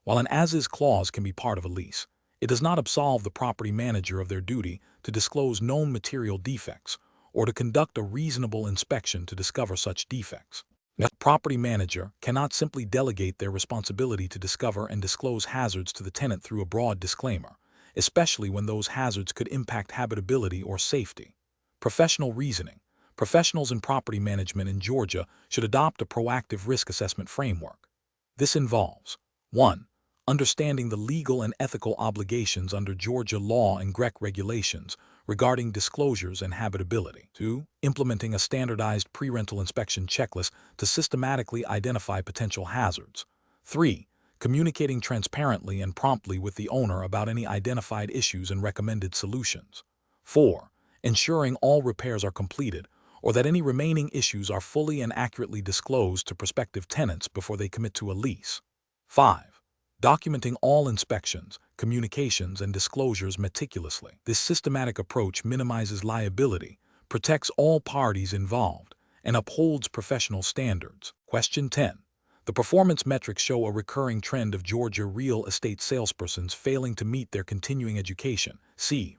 While an as-is clause can be part of a lease, it does not absolve the property manager of their duty to disclose known material defects or to conduct a reasonable inspection to discover such defects. The property manager cannot simply delegate their responsibility to discover and disclose hazards to the tenant through a broad disclaimer, especially when those hazards could impact habitability or safety. Professional reasoning. Professionals in property management in Georgia should adopt a proactive risk assessment framework. This involves 1. Understanding the legal and ethical obligations under Georgia law and GREC regulations regarding disclosures and habitability. 2. Implementing a standardized pre-rental inspection checklist to systematically identify potential hazards. 3. Communicating transparently and promptly with the owner about any identified issues and recommended solutions. 4. Ensuring all repairs are completed or that any remaining issues are fully and accurately disclosed to prospective tenants before they commit to a lease. 5. Documenting all inspections, communications, and disclosures meticulously. This systematic approach minimizes liability, protects all parties involved, and upholds professional standards. Question 10. The performance metrics show a recurring trend of Georgia real estate salespersons failing to meet their continuing education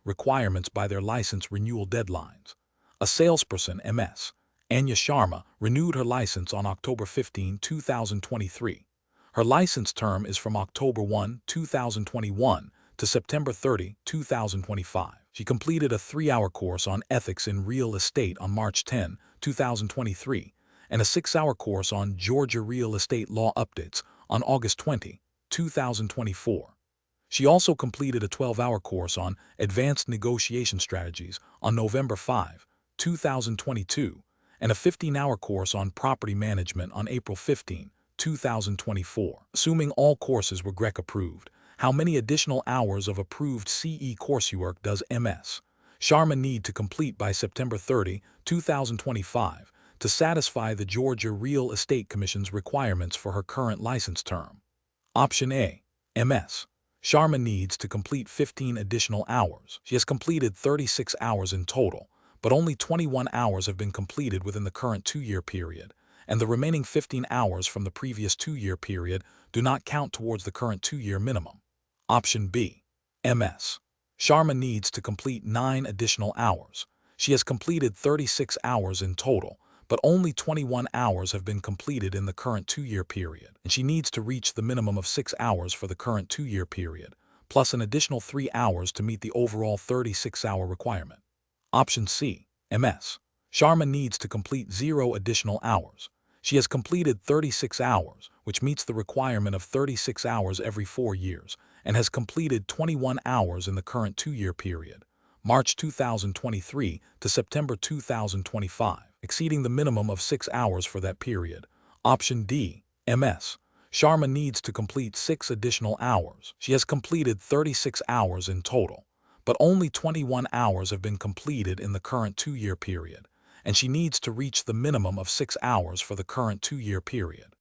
requirements by their license renewal deadlines. A salesperson, Ms. Anya Sharma, renewed her license on October 15, 2023. Her license term is from October 1, 2021 to September 30, 2025. She completed a 3-hour course on ethics in real estate on March 10, 2023, and a 6-hour course on Georgia real estate law updates on August 20, 2024. She also completed a 12-hour course on Advanced Negotiation Strategies on November 5, 2022, and a 15-hour course on Property Management on April 15, 2024. Assuming all courses were GREC approved, how many additional hours of approved CE coursework does Ms. Sharma need to complete by September 30, 2025 to satisfy the Georgia Real Estate Commission's requirements for her current license term? Option A. Ms. Sharma needs to complete 15 additional hours. She has completed 36 hours in total, but only 21 hours have been completed within the current 2-year period, and the remaining 15 hours from the previous 2-year period do not count towards the current 2-year minimum. Option B. Ms. Sharma needs to complete 9 additional hours. She has completed 36 hours in total, but only 21 hours have been completed in the current 2-year period, and she needs to reach the minimum of 6 hours for the current 2-year period, plus an additional 3 hours to meet the overall 36-hour requirement. Option C. Ms. Sharma needs to complete 0 additional hours. She has completed 36 hours, which meets the requirement of 36 hours every 4 years, and has completed 21 hours in the current 2-year period, March 2023 to September 2025, exceeding the minimum of 6 hours for that period. Option D. Ms. Sharma needs to complete 6 additional hours. She has completed 36 hours in total, but only 21 hours have been completed in the current 2-year period, and she needs to reach the minimum of 6 hours for the current 2-year period.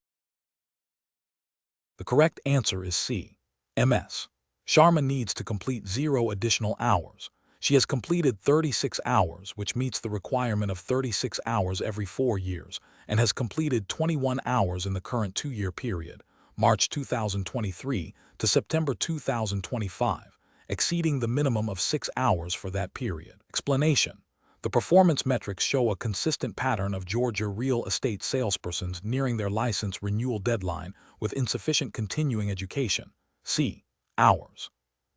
The correct answer is C. Ms. Sharma needs to complete 0 additional hours. She has completed 36 hours, which meets the requirement of 36 hours every 4 years, and has completed 21 hours in the current 2-year period, March 2023 to September 2025, exceeding the minimum of 6 hours for that period. Explanation. The performance metrics show a consistent pattern of Georgia real estate salespersons nearing their license renewal deadline with insufficient continuing education, c. hours.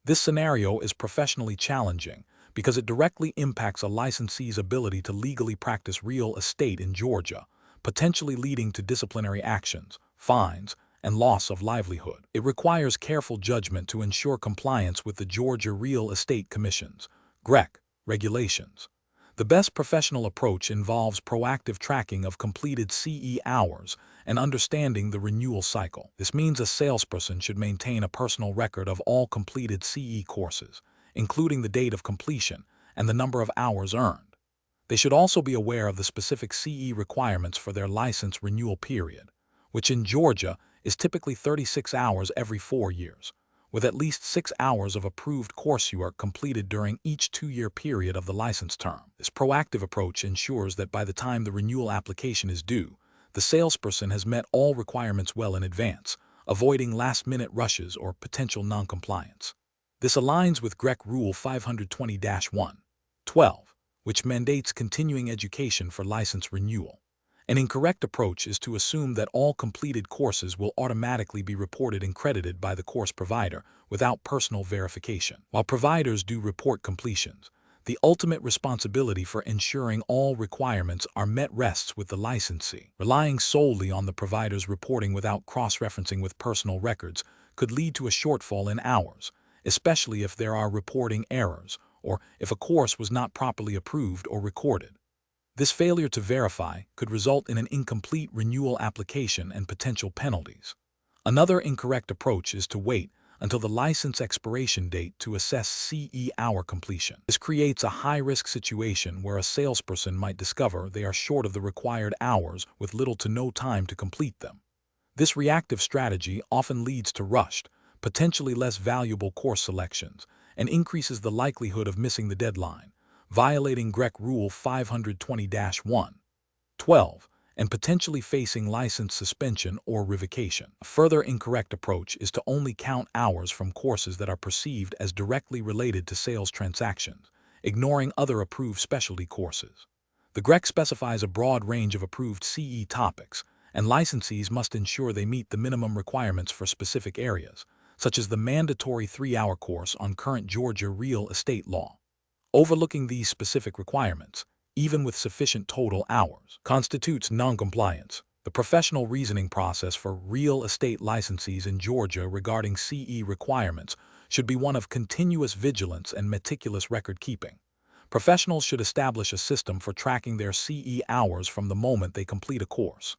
This scenario is professionally challenging because it directly impacts a licensee's ability to legally practice real estate in Georgia, potentially leading to disciplinary actions, fines, and loss of livelihood. It requires careful judgment to ensure compliance with the Georgia Real Estate Commission's GREC regulations. The best professional approach involves proactive tracking of completed CE hours and understanding the renewal cycle. This means a salesperson should maintain a personal record of all completed CE courses, including the date of completion and the number of hours earned. They should also be aware of the specific CE requirements for their license renewal period, which in Georgia is typically 36 hours every 4 years, with at least 6 hours of approved coursework completed during each 2-year period of the license term. This proactive approach ensures that by the time the renewal application is due, the salesperson has met all requirements well in advance, avoiding last-minute rushes or potential noncompliance. This aligns with GREC Rule 520-1-12, which mandates continuing education for license renewal. An incorrect approach is to assume that all completed courses will automatically be reported and credited by the course provider without personal verification. While providers do report completions, the ultimate responsibility for ensuring all requirements are met rests with the licensee. Relying solely on the provider's reporting without cross-referencing with personal records could lead to a shortfall in hours, especially if there are reporting errors or if a course was not properly approved or recorded. This failure to verify could result in an incomplete renewal application and potential penalties. Another incorrect approach is to wait until the license expiration date to assess CE hour completion. This creates a high-risk situation where a salesperson might discover they are short of the required hours with little to no time to complete them. This reactive strategy often leads to rushed, potentially less valuable course selections, and increases the likelihood of missing the deadline, violating GREC Rule 520-1-12, and potentially facing license suspension or revocation. A further incorrect approach is to only count hours from courses that are perceived as directly related to sales transactions, ignoring other approved specialty courses. The GREC specifies a broad range of approved CE topics, and licensees must ensure they meet the minimum requirements for specific areas, such as the mandatory 3-hour course on current Georgia real estate law. Overlooking these specific requirements, even with sufficient total hours, constitutes noncompliance. The professional reasoning process for real estate licensees in Georgia regarding CE requirements should be one of continuous vigilance and meticulous record-keeping. Professionals should establish a system for tracking their CE hours from the moment they complete a course.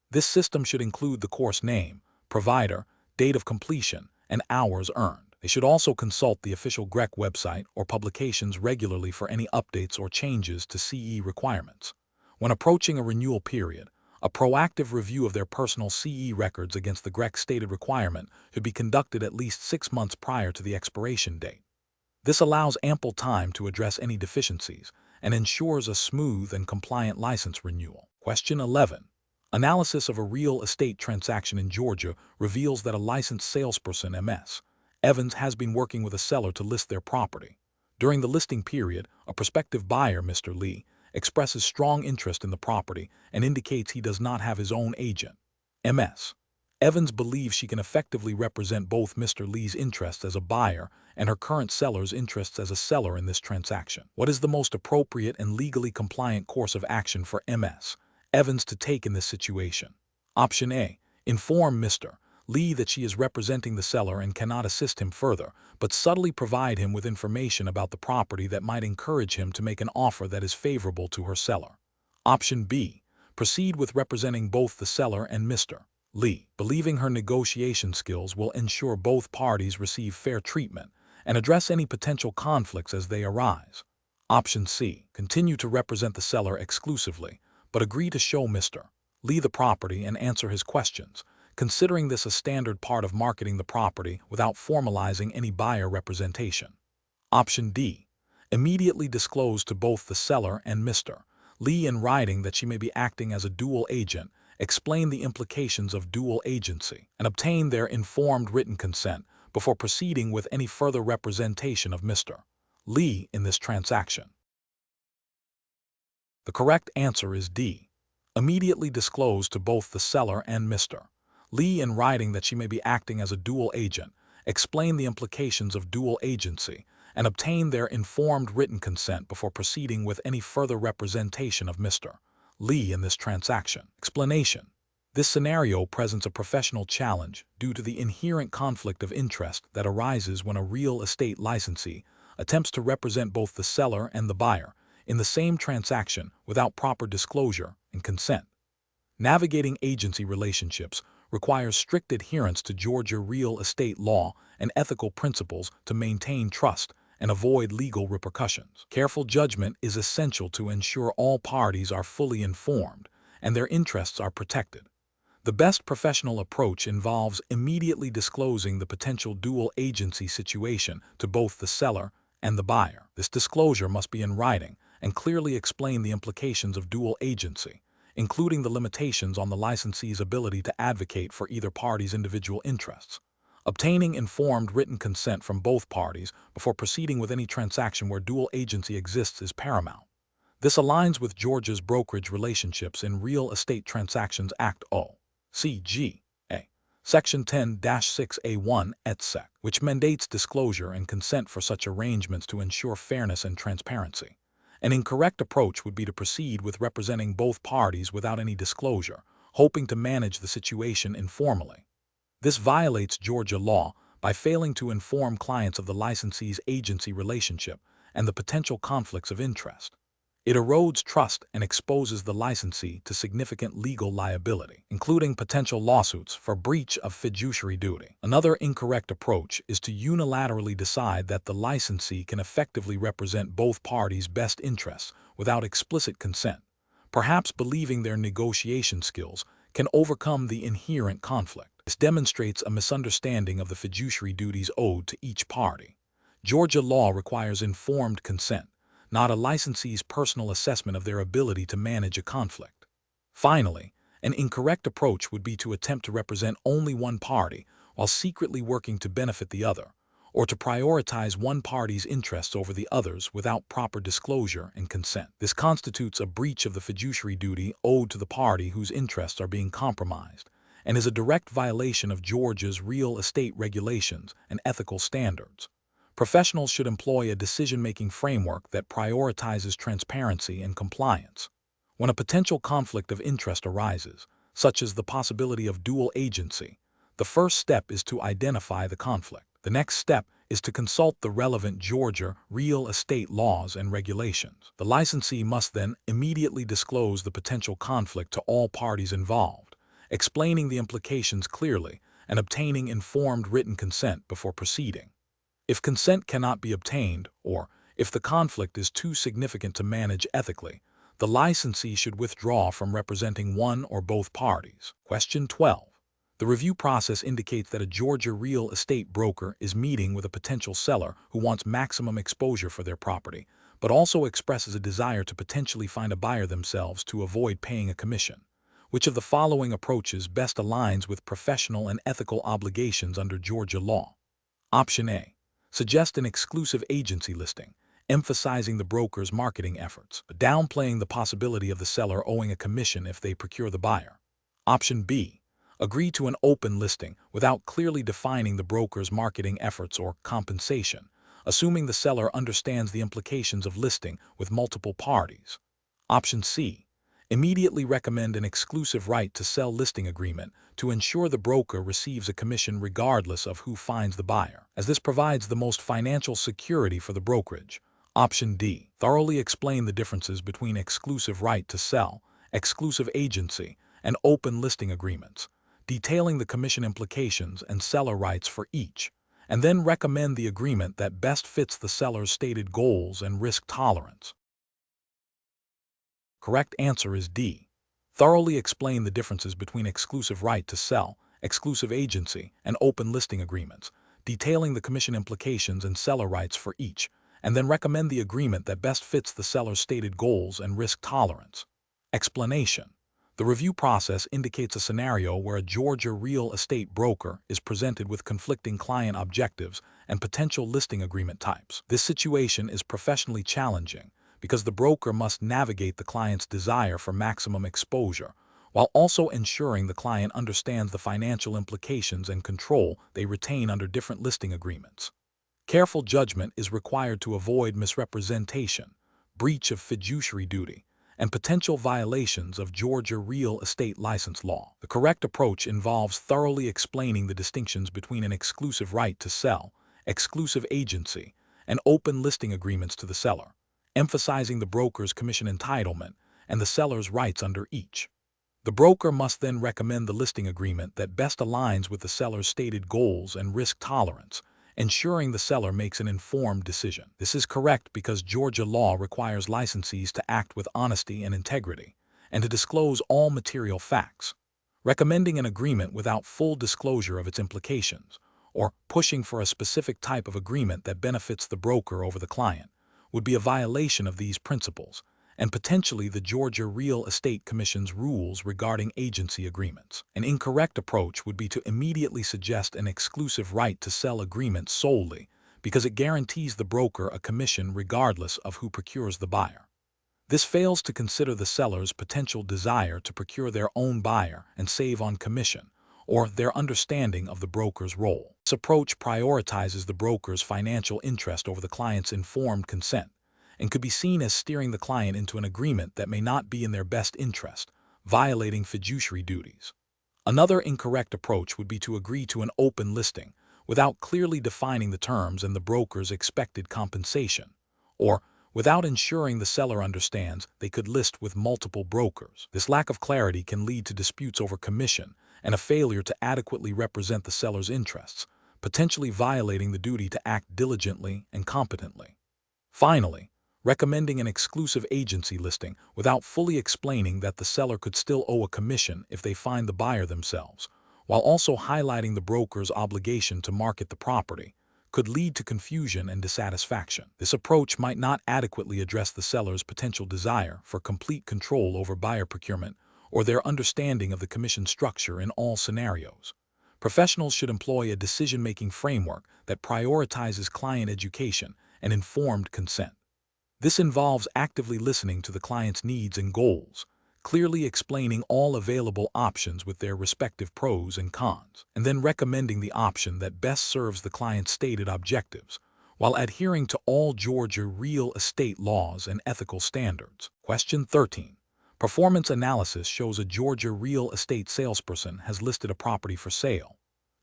This system should include the course name, provider, date of completion, and hours earned. They should also consult the official GREC website or publications regularly for any updates or changes to CE requirements. When approaching a renewal period, a proactive review of their personal CE records against the GREC stated requirement should be conducted at least 6 months prior to the expiration date. This allows ample time to address any deficiencies and ensures a smooth and compliant license renewal. Question 11. Analysis of a real estate transaction in Georgia reveals that a licensed salesperson, MS Evans, has been working with a seller to list their property. During the listing period, a prospective buyer, Mr. Lee, expresses strong interest in the property and indicates he does not have his own agent. MS Evans believes she can effectively represent both Mr. Lee's interests as a buyer and her current seller's interests as a seller in this transaction. What is the most appropriate and legally compliant course of action for MS Evans to take in this situation? Option A. Inform Mr. Lee that she is representing the seller and cannot assist him further, but subtly provide him with information about the property that might encourage him to make an offer that is favorable to her seller. Option B. Proceed with representing both the seller and Mr. Lee, believing her negotiation skills will ensure both parties receive fair treatment and address any potential conflicts as they arise. Option C. Continue to represent the seller exclusively, but agree to show Mr. Lee the property and answer his questions, considering this a standard part of marketing the property without formalizing any buyer representation. Option D. Immediately disclose to both the seller and Mr. Lee in writing that she may be acting as a dual agent, explain the implications of dual agency, and obtain their informed written consent before proceeding with any further representation of Mr. Lee in this transaction. The correct answer is D. Immediately disclose to both the seller and Mr. Lee in writing that she may be acting as a dual agent, explain the implications of dual agency, and obtain their informed written consent before proceeding with any further representation of Mr. Lee in this transaction. Explanation. This scenario presents a professional challenge due to the inherent conflict of interest that arises when a real estate licensee attempts to represent both the seller and the buyer in the same transaction without proper disclosure and consent. Navigating agency relationships requires strict adherence to Georgia real estate law and ethical principles to maintain trust and avoid legal repercussions. Careful judgment is essential to ensure all parties are fully informed and their interests are protected. The best professional approach involves immediately disclosing the potential dual agency situation to both the seller and the buyer. This disclosure must be in writing and clearly explain the implications of dual agency, including the limitations on the licensee's ability to advocate for either party's individual interests. Obtaining informed written consent from both parties before proceeding with any transaction where dual agency exists is paramount. This aligns with Georgia's Brokerage Relationships in Real Estate Transactions Act O.C.G.A. Section 10-6A1 et sec., which mandates disclosure and consent for such arrangements to ensure fairness and transparency. An incorrect approach would be to proceed with representing both parties without any disclosure, hoping to manage the situation informally. This violates Georgia law by failing to inform clients of the licensee's agency relationship and the potential conflicts of interest. It erodes trust and exposes the licensee to significant legal liability, including potential lawsuits for breach of fiduciary duty. Another incorrect approach is to unilaterally decide that the licensee can effectively represent both parties' best interests without explicit consent, perhaps believing their negotiation skills can overcome the inherent conflict. This demonstrates a misunderstanding of the fiduciary duties owed to each party. Georgia law requires informed consent, not a licensee's personal assessment of their ability to manage a conflict. Finally, an incorrect approach would be to attempt to represent only one party while secretly working to benefit the other, or to prioritize one party's interests over the other's without proper disclosure and consent. This constitutes a breach of the fiduciary duty owed to the party whose interests are being compromised, and is a direct violation of Georgia's real estate regulations and ethical standards. Professionals should employ a decision-making framework that prioritizes transparency and compliance. When a potential conflict of interest arises, such as the possibility of dual agency. The first step is to identify the conflict. The next step is to consult the relevant Georgia real estate laws and regulations. The licensee must then immediately disclose the potential conflict to all parties involved, explaining the implications clearly and obtaining informed written consent before proceeding. If consent cannot be obtained, or if the conflict is too significant to manage ethically, the licensee should withdraw from representing one or both parties. Question 12. The review process indicates that a Georgia real estate broker is meeting with a potential seller who wants maximum exposure for their property, but also expresses a desire to potentially find a buyer themselves to avoid paying a commission. Which of the following approaches best aligns with professional and ethical obligations under Georgia law? Option A. Suggest an exclusive agency listing, emphasizing the broker's marketing efforts, but downplaying the possibility of the seller owing a commission if they procure the buyer. Option B. Agree to an open listing without clearly defining the broker's marketing efforts or compensation, assuming the seller understands the implications of listing with multiple parties. Option C. Immediately recommend an exclusive right to sell listing agreement to ensure the broker receives a commission regardless of who finds the buyer, as this provides the most financial security for the brokerage. Option D. Thoroughly explain the differences between exclusive right to sell, exclusive agency, and open listing agreements, detailing the commission implications and seller rights for each, and then recommend the agreement that best fits the seller's stated goals and risk tolerance. Correct answer is D. Thoroughly explain the differences between exclusive right to sell, exclusive agency, and open listing agreements, detailing the commission implications and seller rights for each, and then recommend the agreement that best fits the seller's stated goals and risk tolerance. Explanation. The review process indicates a scenario where a Georgia real estate broker is presented with conflicting client objectives and potential listing agreement types. This situation is professionally challenging because the broker must navigate the client's desire for maximum exposure, while also ensuring the client understands the financial implications and control they retain under different listing agreements. Careful judgment is required to avoid misrepresentation, breach of fiduciary duty, and potential violations of Georgia real estate license law. The correct approach involves thoroughly explaining the distinctions between an exclusive right to sell, exclusive agency, and open listing agreements to the seller, emphasizing the broker's commission entitlement and the seller's rights under each. The broker must then recommend the listing agreement that best aligns with the seller's stated goals and risk tolerance, ensuring the seller makes an informed decision. This is correct because Georgia law requires licensees to act with honesty and integrity, and to disclose all material facts. Recommending an agreement without full disclosure of its implications, or pushing for a specific type of agreement that benefits the broker over the client, would be a violation of these principles, and potentially the Georgia Real Estate Commission's rules regarding agency agreements. An incorrect approach would be to immediately suggest an exclusive right to sell agreement solely because it guarantees the broker a commission regardless of who procures the buyer. This fails to consider the seller's potential desire to procure their own buyer and save on commission, or their understanding of the broker's role. This approach prioritizes the broker's financial interest over the client's informed consent, and could be seen as steering the client into an agreement that may not be in their best interest, violating fiduciary duties. Another incorrect approach would be to agree to an open listing without clearly defining the terms and the broker's expected compensation, or without ensuring the seller understands they could list with multiple brokers. This lack of clarity can lead to disputes over commission and a failure to adequately represent the seller's interests, potentially violating the duty to act diligently and competently. Finally, recommending an exclusive agency listing without fully explaining that the seller could still owe a commission if they find the buyer themselves, while also highlighting the broker's obligation to market the property, could lead to confusion and dissatisfaction. This approach might not adequately address the seller's potential desire for complete control over buyer procurement or their understanding of the commission structure in all scenarios. Professionals should employ a decision-making framework that prioritizes client education and informed consent. This involves actively listening to the client's needs and goals, clearly explaining all available options with their respective pros and cons, and then recommending the option that best serves the client's stated objectives, while adhering to all Georgia real estate laws and ethical standards. Question 13. Performance analysis shows a Georgia real estate salesperson has listed a property for sale.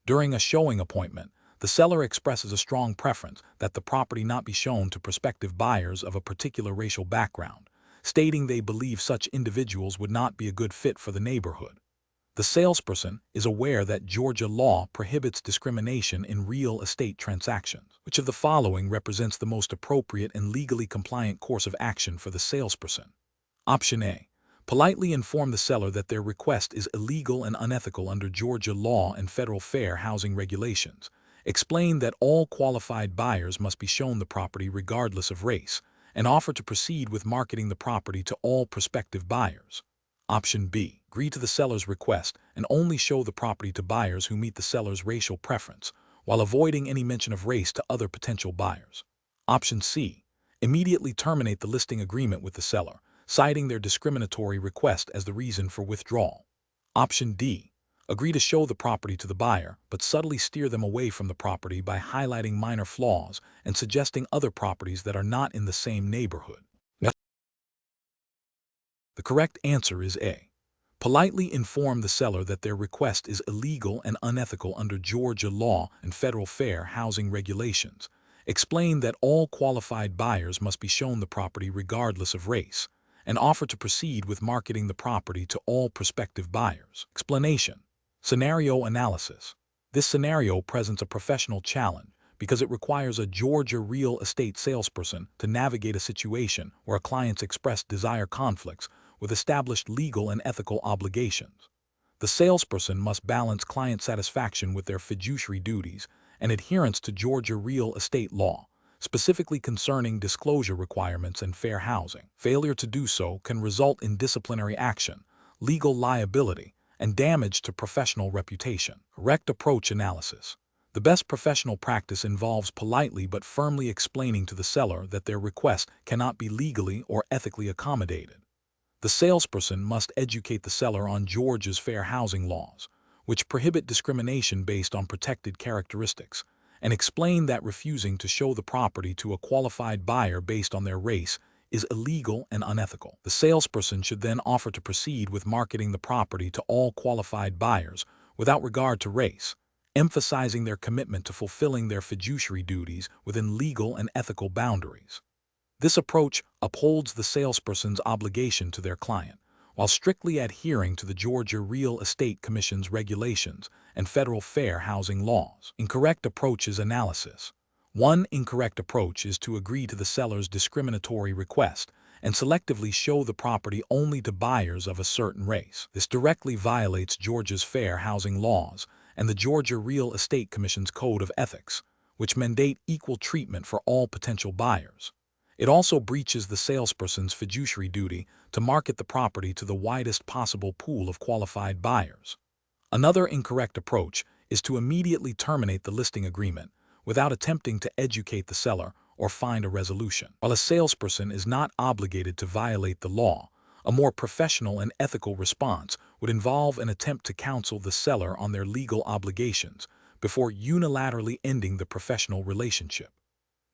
During a showing appointment, the seller expresses a strong preference that the property not be shown to prospective buyers of a particular racial background, stating they believe such individuals would not be a good fit for the neighborhood. The salesperson is aware that Georgia law prohibits discrimination in real estate transactions. Which of the following represents the most appropriate and legally compliant course of action for the salesperson? Option A. Politely inform the seller that their request is illegal and unethical under Georgia law and federal fair housing regulations. Explain that all qualified buyers must be shown the property regardless of race, and offer to proceed with marketing the property to all prospective buyers. Option B. Agree to the seller's request and only show the property to buyers who meet the seller's racial preference, while avoiding any mention of race to other potential buyers. Option C. Immediately terminate the listing agreement with the seller, citing their discriminatory request as the reason for withdrawal. Option D. Agree to show the property to the buyer, but subtly steer them away from the property by highlighting minor flaws and suggesting other properties that are not in the same neighborhood. The correct answer is A. Politely inform the seller that their request is illegal and unethical under Georgia law and federal fair housing regulations. Explain that all qualified buyers must be shown the property regardless of race, and offer to proceed with marketing the property to all prospective buyers. Explanation. Scenario analysis. This scenario presents a professional challenge because it requires a Georgia real estate salesperson to navigate a situation where a client's expressed desire conflicts with established legal and ethical obligations. The salesperson must balance client satisfaction with their fiduciary duties and adherence to Georgia real estate law, specifically concerning disclosure requirements and fair housing. Failure to do so can result in disciplinary action, legal liability, and damage to professional reputation. Correct approach analysis. The best professional practice involves politely but firmly explaining to the seller that their request cannot be legally or ethically accommodated. The salesperson must educate the seller on Georgia's fair housing laws, which prohibit discrimination based on protected characteristics, and explain that refusing to show the property to a qualified buyer based on their race is illegal and unethical. The salesperson should then offer to proceed with marketing the property to all qualified buyers without regard to race, emphasizing their commitment to fulfilling their fiduciary duties within legal and ethical boundaries. This approach upholds the salesperson's obligation to their client, while strictly adhering to the Georgia Real Estate Commission's regulations and federal fair housing laws. Incorrect approaches analysis. One incorrect approach is to agree to the seller's discriminatory request and selectively show the property only to buyers of a certain race. This directly violates Georgia's fair housing laws and the Georgia Real Estate Commission's Code of Ethics, which mandate equal treatment for all potential buyers. It also breaches the salesperson's fiduciary duty to market the property to the widest possible pool of qualified buyers. Another incorrect approach is to immediately terminate the listing agreement without attempting to educate the seller or find a resolution. While a salesperson is not obligated to violate the law, a more professional and ethical response would involve an attempt to counsel the seller on their legal obligations before unilaterally ending the professional relationship.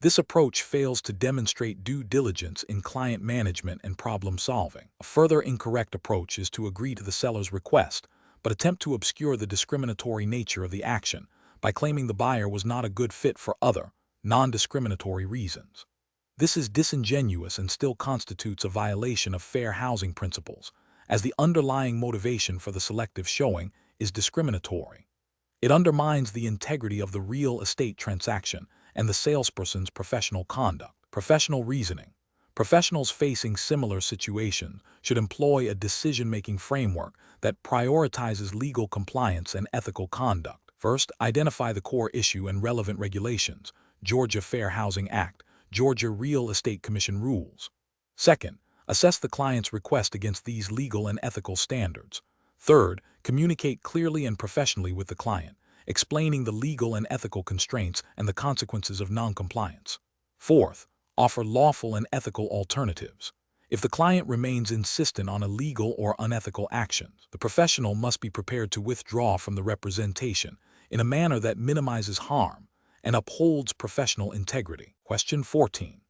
This approach fails to demonstrate due diligence in client management and problem solving. A further incorrect approach is to agree to the seller's request, but attempt to obscure the discriminatory nature of the action by claiming the buyer was not a good fit for other, non-discriminatory reasons. This is disingenuous and still constitutes a violation of fair housing principles, as the underlying motivation for the selective showing is discriminatory. It undermines the integrity of the real estate transaction and the salesperson's professional conduct. Professional reasoning. Professionals facing similar situations should employ a decision-making framework that prioritizes legal compliance and ethical conduct. First, identify the core issue and relevant regulations, Georgia Fair Housing Act, Georgia Real Estate Commission rules. Second, assess the client's request against these legal and ethical standards. Third, communicate clearly and professionally with the client, explaining the legal and ethical constraints and the consequences of noncompliance. Fourth, offer lawful and ethical alternatives. If the client remains insistent on illegal or unethical actions, the professional must be prepared to withdraw from the representation in a manner that minimizes harm and upholds professional integrity. Question 14.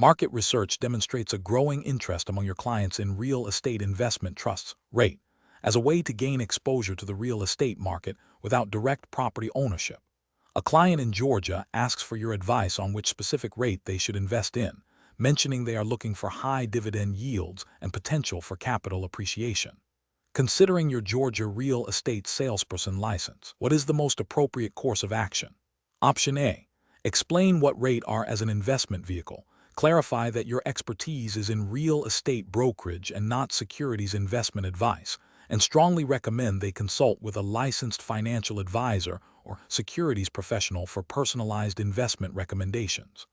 Market research demonstrates a growing interest among your clients in real estate investment trusts, REIT, as a way to gain exposure to the real estate market without direct property ownership. A client in Georgia asks for your advice on which specific REIT they should invest in, mentioning they are looking for high dividend yields and potential for capital appreciation. Considering your Georgia real estate salesperson license, what is the most appropriate course of action? Option A. Explain what REIT are as an investment vehicle. Clarify that your expertise is in real estate brokerage and not securities investment advice, and strongly recommend they consult with a licensed financial advisor or securities professional for personalized investment recommendations.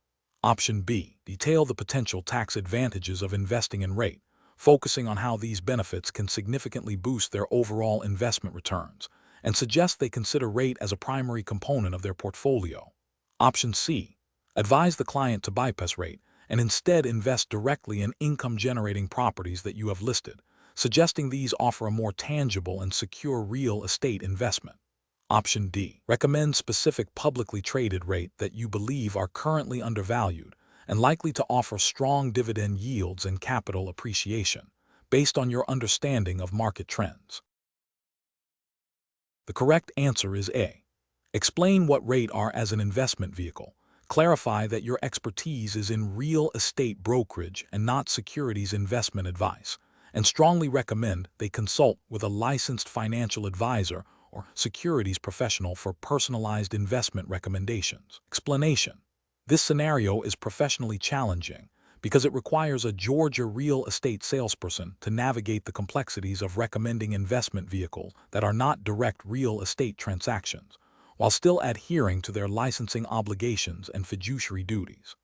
Option B. Detail the potential tax advantages of investing in REIT, focusing on how these benefits can significantly boost their overall investment returns, and suggest they consider REIT as a primary component of their portfolio. Option C. Advise the client to bypass REIT and instead invest directly in income-generating properties that you have listed, suggesting these offer a more tangible and secure real estate investment. Option D. Recommend specific publicly traded REIT that you believe are currently undervalued and likely to offer strong dividend yields and capital appreciation, based on your understanding of market trends. The correct answer is A. Explain what REIT are as an investment vehicle. Clarify that your expertise is in real estate brokerage and not securities investment advice, and strongly recommend they consult with a licensed financial advisor or securities professional for personalized investment recommendations. Explanation. This scenario is professionally challenging because it requires a Georgia real estate salesperson to navigate the complexities of recommending investment vehicles that are not direct real estate transactions, while still adhering to their licensing obligations and fiduciary duties.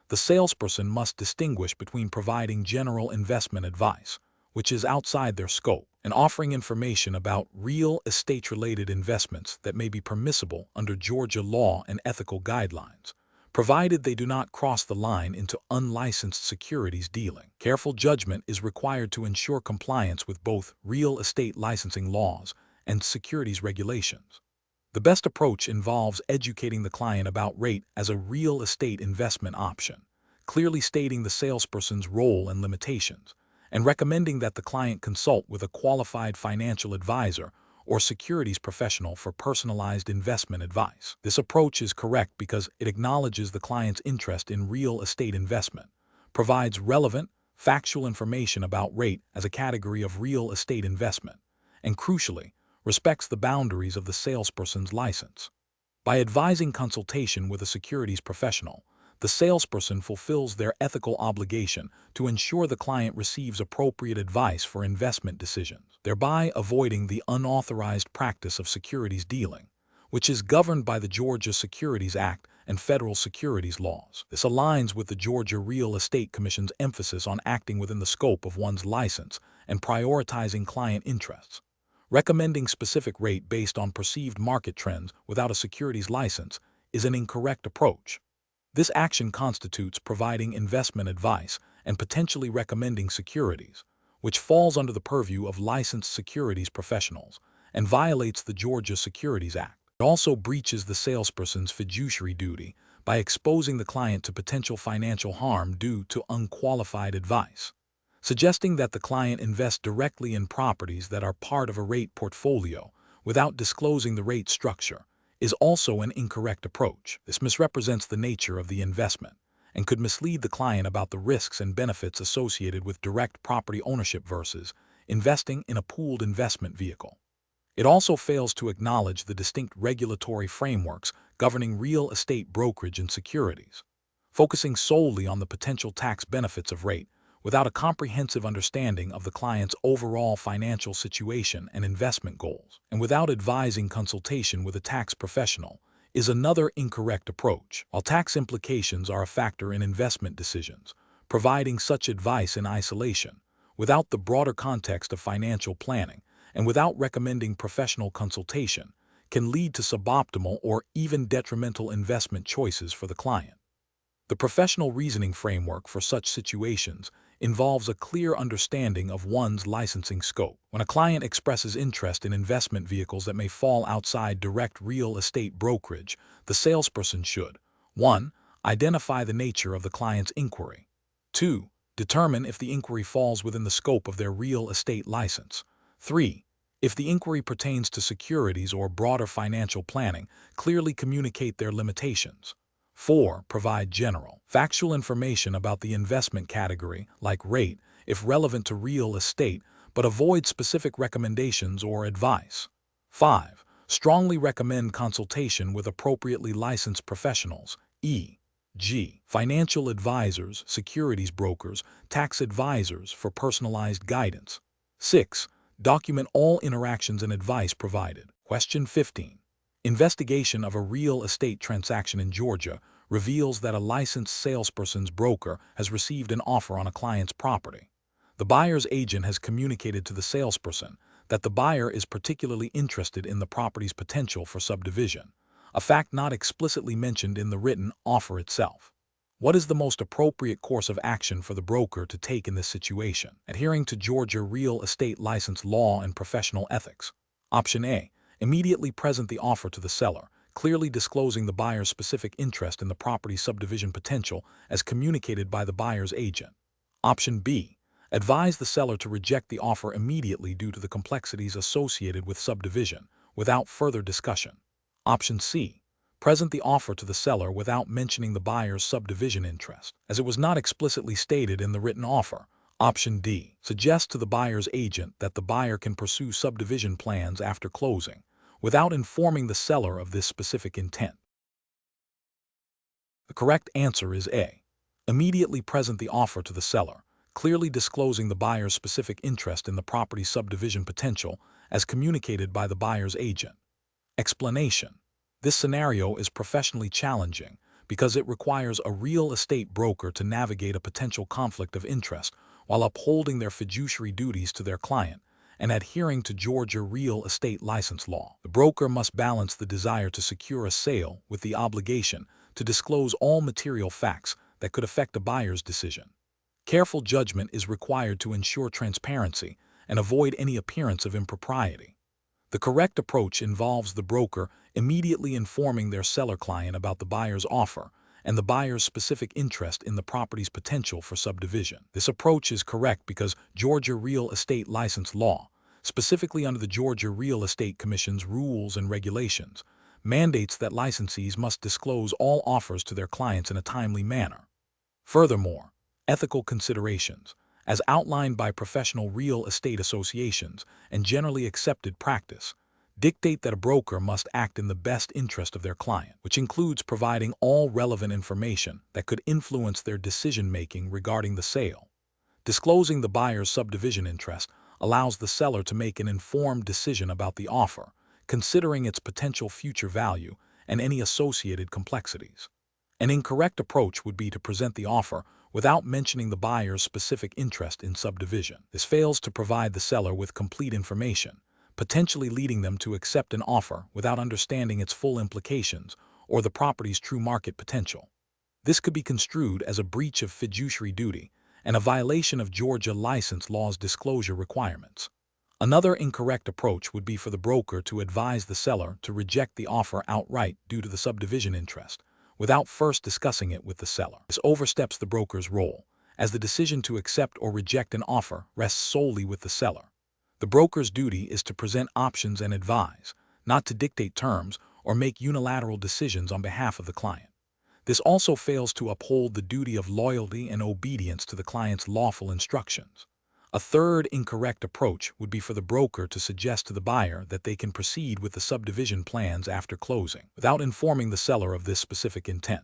The salesperson must distinguish between providing general investment advice, which is outside their scope, and offering information about real estate-related investments that may be permissible under Georgia law and ethical guidelines, provided they do not cross the line into unlicensed securities dealing. Careful judgment is required to ensure compliance with both real estate licensing laws and securities regulations. The best approach involves educating the client about REIT as a real estate investment option, clearly stating the salesperson's role and limitations, and recommending that the client consult with a qualified financial advisor or securities professional for personalized investment advice. This approach is correct because it acknowledges the client's interest in real estate investment, provides relevant, factual information about REIT as a category of real estate investment, and crucially, respects the boundaries of the salesperson's license. By advising consultation with a securities professional, the salesperson fulfills their ethical obligation to ensure the client receives appropriate advice for investment decisions, thereby avoiding the unauthorized practice of securities dealing, which is governed by the Georgia Securities Act and federal securities laws. This aligns with the Georgia Real Estate Commission's emphasis on acting within the scope of one's license and prioritizing client interests. Recommending specific REIT based on perceived market trends without a securities license is an incorrect approach. This action constitutes providing investment advice and potentially recommending securities, which falls under the purview of licensed securities professionals and violates the Georgia Securities Act. It also breaches the salesperson's fiduciary duty by exposing the client to potential financial harm due to unqualified advice. Suggesting that the client invest directly in properties that are part of a REIT portfolio without disclosing the REIT structure is also an incorrect approach. This misrepresents the nature of the investment and could mislead the client about the risks and benefits associated with direct property ownership versus investing in a pooled investment vehicle. It also fails to acknowledge the distinct regulatory frameworks governing real estate brokerage and securities, focusing solely on the potential tax benefits of REIT without a comprehensive understanding of the client's overall financial situation and investment goals, and without advising consultation with a tax professional, is another incorrect approach. While tax implications are a factor in investment decisions, providing such advice in isolation, without the broader context of financial planning, and without recommending professional consultation, can lead to suboptimal or even detrimental investment choices for the client. The professional reasoning framework for such situations involves a clear understanding of one's licensing scope. When a client expresses interest in investment vehicles that may fall outside direct real estate brokerage, the salesperson should 1. Identify the nature of the client's inquiry. 2. Determine if the inquiry falls within the scope of their real estate license. 3. If the inquiry pertains to securities or broader financial planning, clearly communicate their limitations. 4. Provide general, factual information about the investment category, like rate, if relevant to real estate, but avoid specific recommendations or advice. 5. Strongly recommend consultation with appropriately licensed professionals, e.g., financial advisors, securities brokers, tax advisors for personalized guidance. 6. Document all interactions and advice provided. Question 15. Investigation of a real estate transaction in Georgia reveals that a licensed salesperson's broker has received an offer on a client's property. The buyer's agent has communicated to the salesperson that the buyer is particularly interested in the property's potential for subdivision, a fact not explicitly mentioned in the written offer itself. What is the most appropriate course of action for the broker to take in this situation, adhering to Georgia real estate license law and professional ethics? Option A. Immediately present the offer to the seller, clearly disclosing the buyer's specific interest in the property's subdivision potential as communicated by the buyer's agent. Option B. Advise the seller to reject the offer immediately due to the complexities associated with subdivision, without further discussion. Option C. Present the offer to the seller without mentioning the buyer's subdivision interest, as it was not explicitly stated in the written offer. Option D. Suggest to the buyer's agent that the buyer can pursue subdivision plans after closing, without informing the seller of this specific intent. The correct answer is A. Immediately present the offer to the seller, clearly disclosing the buyer's specific interest in the property's subdivision potential as communicated by the buyer's agent. Explanation. This scenario is professionally challenging because it requires a real estate broker to navigate a potential conflict of interest while upholding their fiduciary duties to their client and adhering to Georgia real estate license law. The broker must balance the desire to secure a sale with the obligation to disclose all material facts that could affect a buyer's decision. Careful judgment is required to ensure transparency and avoid any appearance of impropriety. The correct approach involves the broker immediately informing their seller client about the buyer's offer and the buyer's specific interest in the property's potential for subdivision. This approach is correct because Georgia real estate license law, specifically under the Georgia Real Estate Commission's rules and regulations, mandates that licensees must disclose all offers to their clients in a timely manner. Furthermore, ethical considerations, as outlined by professional real estate associations and generally accepted practice, dictate that a broker must act in the best interest of their client, which includes providing all relevant information that could influence their decision-making regarding the sale. Disclosing the buyer's subdivision interest allows the seller to make an informed decision about the offer, considering its potential future value and any associated complexities. An incorrect approach would be to present the offer without mentioning the buyer's specific interest in subdivision. This fails to provide the seller with complete information, potentially leading them to accept an offer without understanding its full implications or the property's true market potential. This could be construed as a breach of fiduciary duty and a violation of Georgia license law's disclosure requirements. Another incorrect approach would be for the broker to advise the seller to reject the offer outright due to the subdivision interest, without first discussing it with the seller. This oversteps the broker's role, as the decision to accept or reject an offer rests solely with the seller. The broker's duty is to present options and advise, not to dictate terms or make unilateral decisions on behalf of the client. This also fails to uphold the duty of loyalty and obedience to the client's lawful instructions. A third incorrect approach would be for the broker to suggest to the buyer that they can proceed with the subdivision plans after closing, without informing the seller of this specific intent.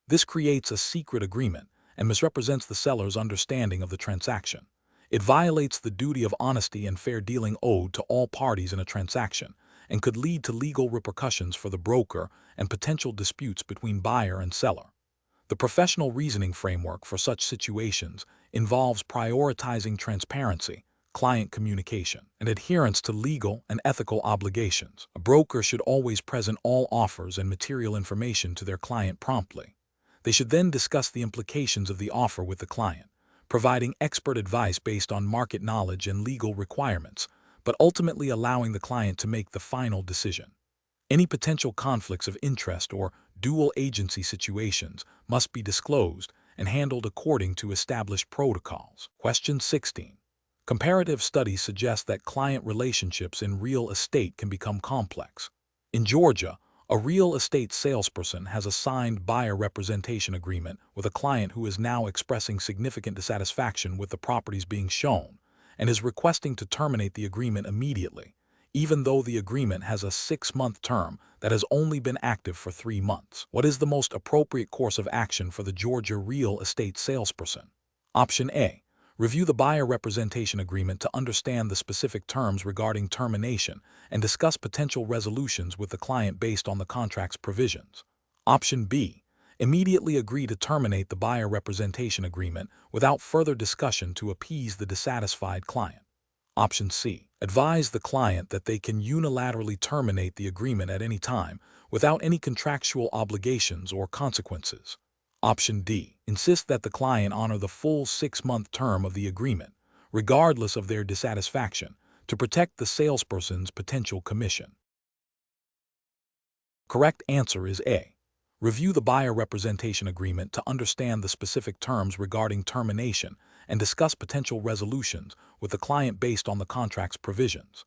This creates a secret agreement and misrepresents the seller's understanding of the transaction. It violates the duty of honesty and fair dealing owed to all parties in a transaction and could lead to legal repercussions for the broker and potential disputes between buyer and seller. The professional reasoning framework for such situations involves prioritizing transparency, client communication, and adherence to legal and ethical obligations. A broker should always present all offers and material information to their client promptly. They should then discuss the implications of the offer with the client, providing expert advice based on market knowledge and legal requirements, but ultimately allowing the client to make the final decision. Any potential conflicts of interest or dual agency situations must be disclosed and handled according to established protocols. Question 16. Comparative studies suggest that client relationships in real estate can become complex. In Georgia, a real estate salesperson has a signed buyer representation agreement with a client who is now expressing significant dissatisfaction with the properties being shown and is requesting to terminate the agreement immediately, even though the agreement has a 6-month term that has only been active for 3 months. What is the most appropriate course of action for the Georgia real estate salesperson? Option A. Review the buyer representation agreement to understand the specific terms regarding termination and discuss potential resolutions with the client based on the contract's provisions. Option B. Immediately agree to terminate the buyer representation agreement without further discussion to appease the dissatisfied client. Option C. Advise the client that they can unilaterally terminate the agreement at any time without any contractual obligations or consequences. Option D. Insist that the client honor the full 6-month term of the agreement, regardless of their dissatisfaction, to protect the salesperson's potential commission. Correct answer is A. Review the buyer representation agreement to understand the specific terms regarding termination and discuss potential resolutions with the client based on the contract's provisions.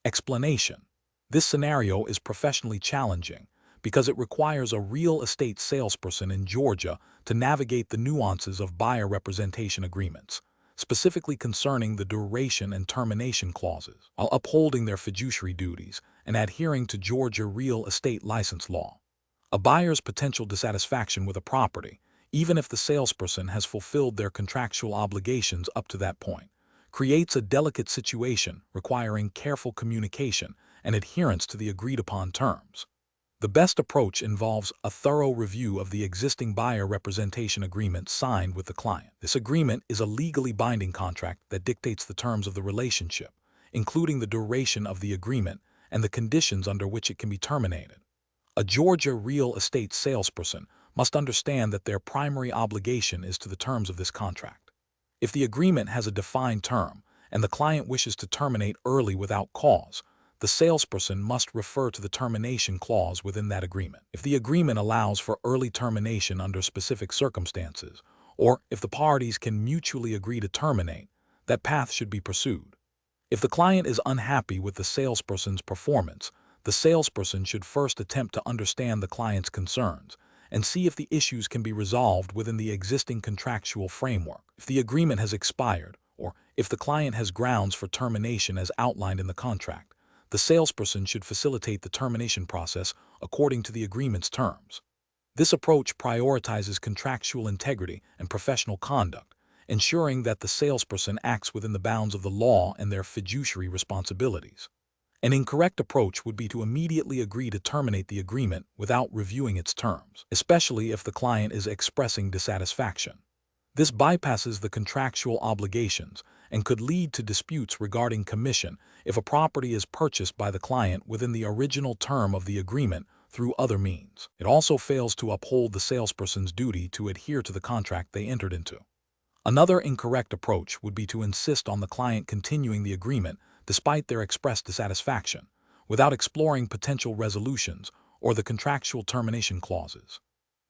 Explanation. This scenario is professionally challenging because it requires a real estate salesperson in Georgia to navigate the nuances of buyer representation agreements, specifically concerning the duration and termination clauses, while upholding their fiduciary duties and adhering to Georgia real estate license law. A buyer's potential dissatisfaction with a property, even if the salesperson has fulfilled their contractual obligations up to that point, creates a delicate situation requiring careful communication and adherence to the agreed-upon terms. The best approach involves a thorough review of the existing buyer representation agreement signed with the client. This agreement is a legally binding contract that dictates the terms of the relationship, including the duration of the agreement and the conditions under which it can be terminated. A Georgia real estate salesperson must understand that their primary obligation is to the terms of this contract. If the agreement has a defined term and the client wishes to terminate early without cause, the salesperson must refer to the termination clause within that agreement. If the agreement allows for early termination under specific circumstances, or if the parties can mutually agree to terminate, that path should be pursued. If the client is unhappy with the salesperson's performance, the salesperson should first attempt to understand the client's concerns and see if the issues can be resolved within the existing contractual framework. If the agreement has expired, or if the client has grounds for termination as outlined in the contract, the salesperson should facilitate the termination process according to the agreement's terms. This approach prioritizes contractual integrity and professional conduct, ensuring that the salesperson acts within the bounds of the law and their fiduciary responsibilities. An incorrect approach would be to immediately agree to terminate the agreement without reviewing its terms, especially if the client is expressing dissatisfaction. This bypasses the contractual obligations and could lead to disputes regarding commission if a property is purchased by the client within the original term of the agreement through other means. It also fails to uphold the salesperson's duty to adhere to the contract they entered into. Another incorrect approach would be to insist on the client continuing the agreement despite their expressed dissatisfaction, without exploring potential resolutions or the contractual termination clauses.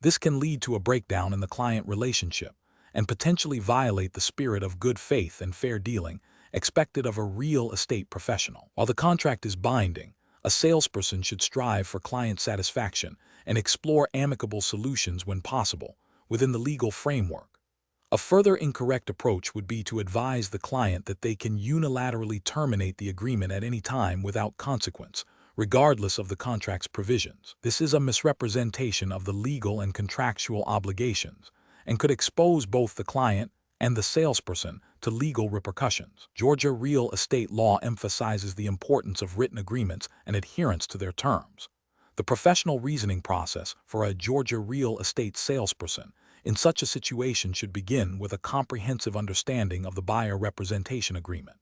This can lead to a breakdown in the client relationship and potentially violate the spirit of good faith and fair dealing expected of a real estate professional. While the contract is binding, a salesperson should strive for client satisfaction and explore amicable solutions when possible within the legal framework. A further incorrect approach would be to advise the client that they can unilaterally terminate the agreement at any time without consequence, regardless of the contract's provisions. This is a misrepresentation of the legal and contractual obligations and could expose both the client and the salesperson to legal repercussions. Georgia real estate law emphasizes the importance of written agreements and adherence to their terms. The professional reasoning process for a Georgia real estate salesperson in such a situation should begin with a comprehensive understanding of the buyer representation agreement.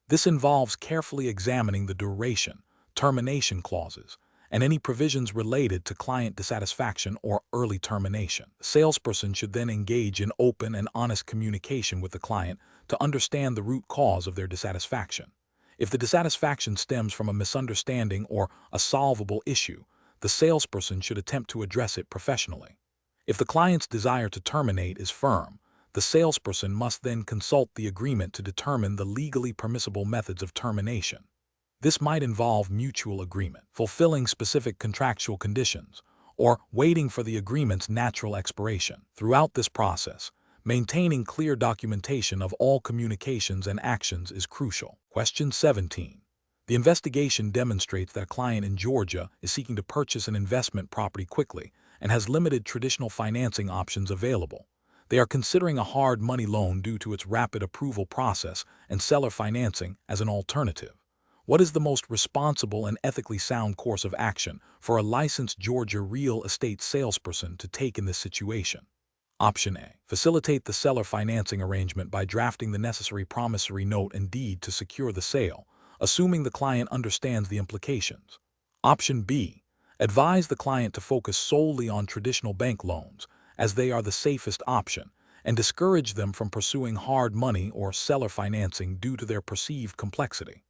This involves carefully examining the duration, termination clauses, and any provisions related to client dissatisfaction or early termination. The salesperson should then engage in open and honest communication with the client to understand the root cause of their dissatisfaction. If the dissatisfaction stems from a misunderstanding or a solvable issue, the salesperson should attempt to address it professionally. If the client's desire to terminate is firm, the salesperson must then consult the agreement to determine the legally permissible methods of termination. This might involve mutual agreement, fulfilling specific contractual conditions, or waiting for the agreement's natural expiration. Throughout this process, maintaining clear documentation of all communications and actions is crucial. Question 17. The investigation demonstrates that a client in Georgia is seeking to purchase an investment property quickly and has limited traditional financing options available. They are considering a hard money loan due to its rapid approval process and seller financing as an alternative. What is the most responsible and ethically sound course of action for a licensed Georgia real estate salesperson to take in this situation? Option A. Facilitate the seller financing arrangement by drafting the necessary promissory note and deed to secure the sale, assuming the client understands the implications. Option B. Advise the client to focus solely on traditional bank loans, as they are the safest option, and discourage them from pursuing hard money or seller financing due to their perceived complexity.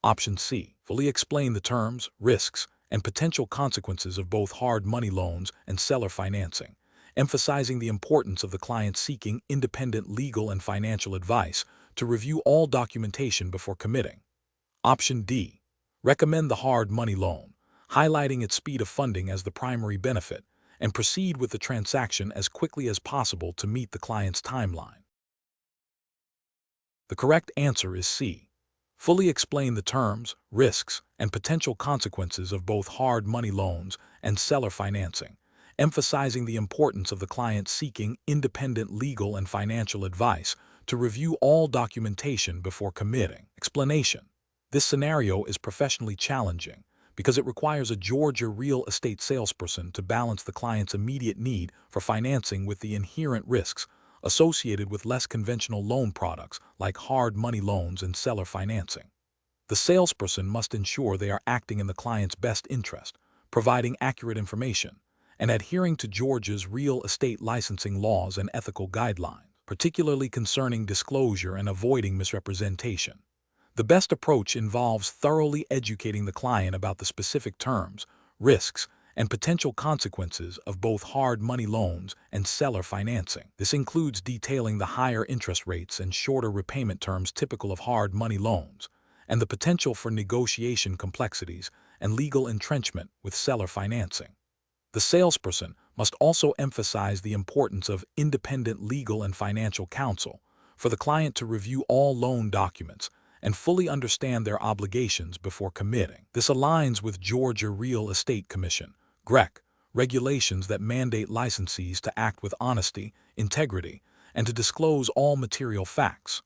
Option C. Fully explain the terms, risks, and potential consequences of both hard money loans and seller financing, emphasizing the importance of the client seeking independent legal and financial advice to review all documentation before committing. Option D. Recommend the hard money loan, highlighting its speed of funding as the primary benefit, and proceed with the transaction as quickly as possible to meet the client's timeline. The correct answer is C. Fully explain the terms, risks, and potential consequences of both hard money loans and seller financing, emphasizing the importance of the client seeking independent legal and financial advice to review all documentation before committing. Explanation. This scenario is professionally challenging because it requires a Georgia real estate salesperson to balance the client's immediate need for financing with the inherent risks associated with less conventional loan products like hard money loans and seller financing. The salesperson must ensure they are acting in the client's best interest, providing accurate information, and adhering to Georgia's real estate licensing laws and ethical guidelines, particularly concerning disclosure and avoiding misrepresentation. The best approach involves thoroughly educating the client about the specific terms, risks, and potential consequences of both hard money loans and seller financing. This includes detailing the higher interest rates and shorter repayment terms typical of hard money loans, and the potential for negotiation complexities and legal entrenchment with seller financing. The salesperson must also emphasize the importance of independent legal and financial counsel for the client to review all loan documents and fully understand their obligations before committing. This aligns with Georgia Real Estate Commission (GREC) regulations that mandate licensees to act with honesty, integrity, and to disclose all material facts.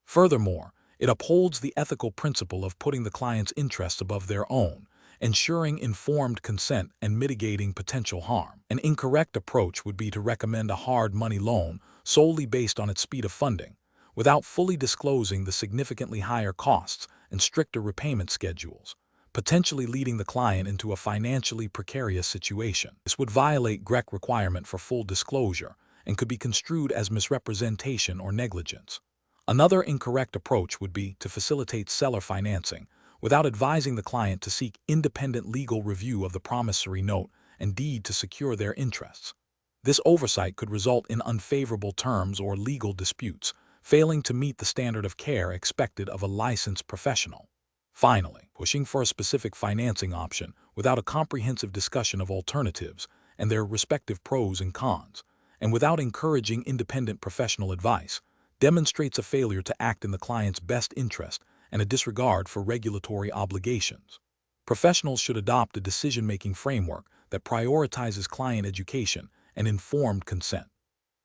Furthermore, it upholds the ethical principle of putting the client's interests above their own, ensuring informed consent and mitigating potential harm. An incorrect approach would be to recommend a hard money loan solely based on its speed of funding, without fully disclosing the significantly higher costs and stricter repayment schedules, potentially leading the client into a financially precarious situation. This would violate GREC requirement for full disclosure and could be construed as misrepresentation or negligence. Another incorrect approach would be to facilitate seller financing without advising the client to seek independent legal review of the promissory note and deed to secure their interests. This oversight could result in unfavorable terms or legal disputes, failing to meet the standard of care expected of a licensed professional. Finally, pushing for a specific financing option without a comprehensive discussion of alternatives and their respective pros and cons, and without encouraging independent professional advice, demonstrates a failure to act in the client's best interest and a disregard for regulatory obligations. Professionals should adopt a decision-making framework that prioritizes client education and informed consent.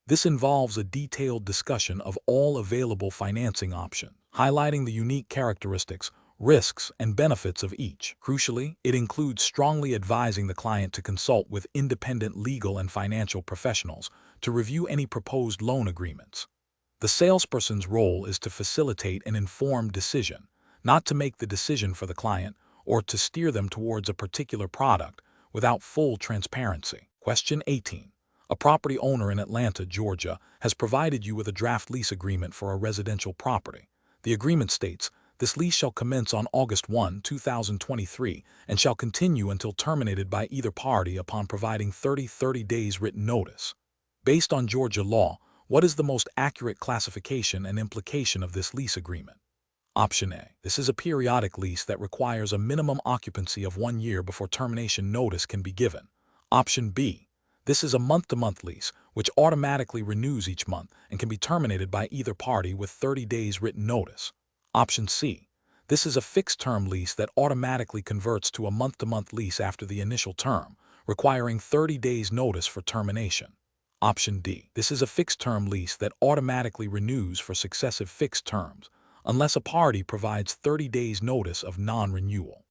This involves a detailed discussion of all available financing options, highlighting the unique characteristics, risks, and benefits of each. Crucially, it includes strongly advising the client to consult with independent legal and financial professionals to review any proposed loan agreements. The salesperson's role is to facilitate an informed decision, not to make the decision for the client or to steer them towards a particular product without full transparency. Question 18. A property owner in Atlanta, Georgia, has provided you with a draft lease agreement for a residential property. The agreement states, "This lease shall commence on August 1, 2023, and shall continue until terminated by either party upon providing 30 days written notice." Based on Georgia law, what is the most accurate classification and implication of this lease agreement? Option A. This is a periodic lease that requires a minimum occupancy of 1 year before termination notice can be given. Option B. This is a month-to-month lease, which automatically renews each month and can be terminated by either party with 30 days written notice. Option C. This is a fixed-term lease that automatically converts to a month-to-month lease after the initial term, requiring 30 days notice for termination. Option D. This is a fixed-term lease that automatically renews for successive fixed terms, unless a party provides 30 days notice of non-renewal.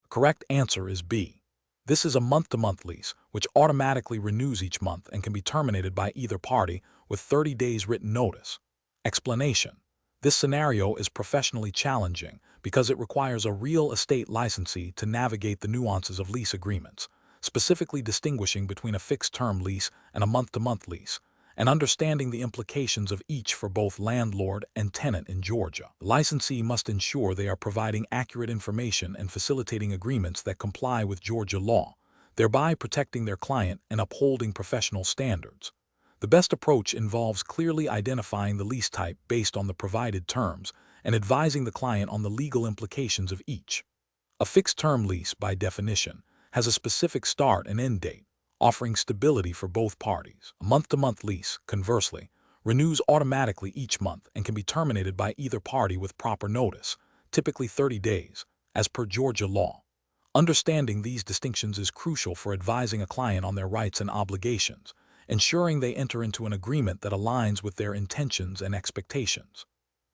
The correct answer is B. This is a month-to-month lease, which automatically renews each month and can be terminated by either party with 30 days written notice. Explanation. This scenario is professionally challenging because it requires a real estate licensee to navigate the nuances of lease agreements, specifically distinguishing between a fixed-term lease and a month-to-month lease, and understanding the implications of each for both landlord and tenant in Georgia. The licensee must ensure they are providing accurate information and facilitating agreements that comply with Georgia law, thereby protecting their client and upholding professional standards. The best approach involves clearly identifying the lease type based on the provided terms and advising the client on the legal implications of each. A fixed-term lease, by definition, has a specific start and end date, offering stability for both parties. A month-to-month lease, conversely, renews automatically each month and can be terminated by either party with proper notice, typically 30 days, as per Georgia law. Understanding these distinctions is crucial for advising a client on their rights and obligations, ensuring they enter into an agreement that aligns with their intentions and expectations.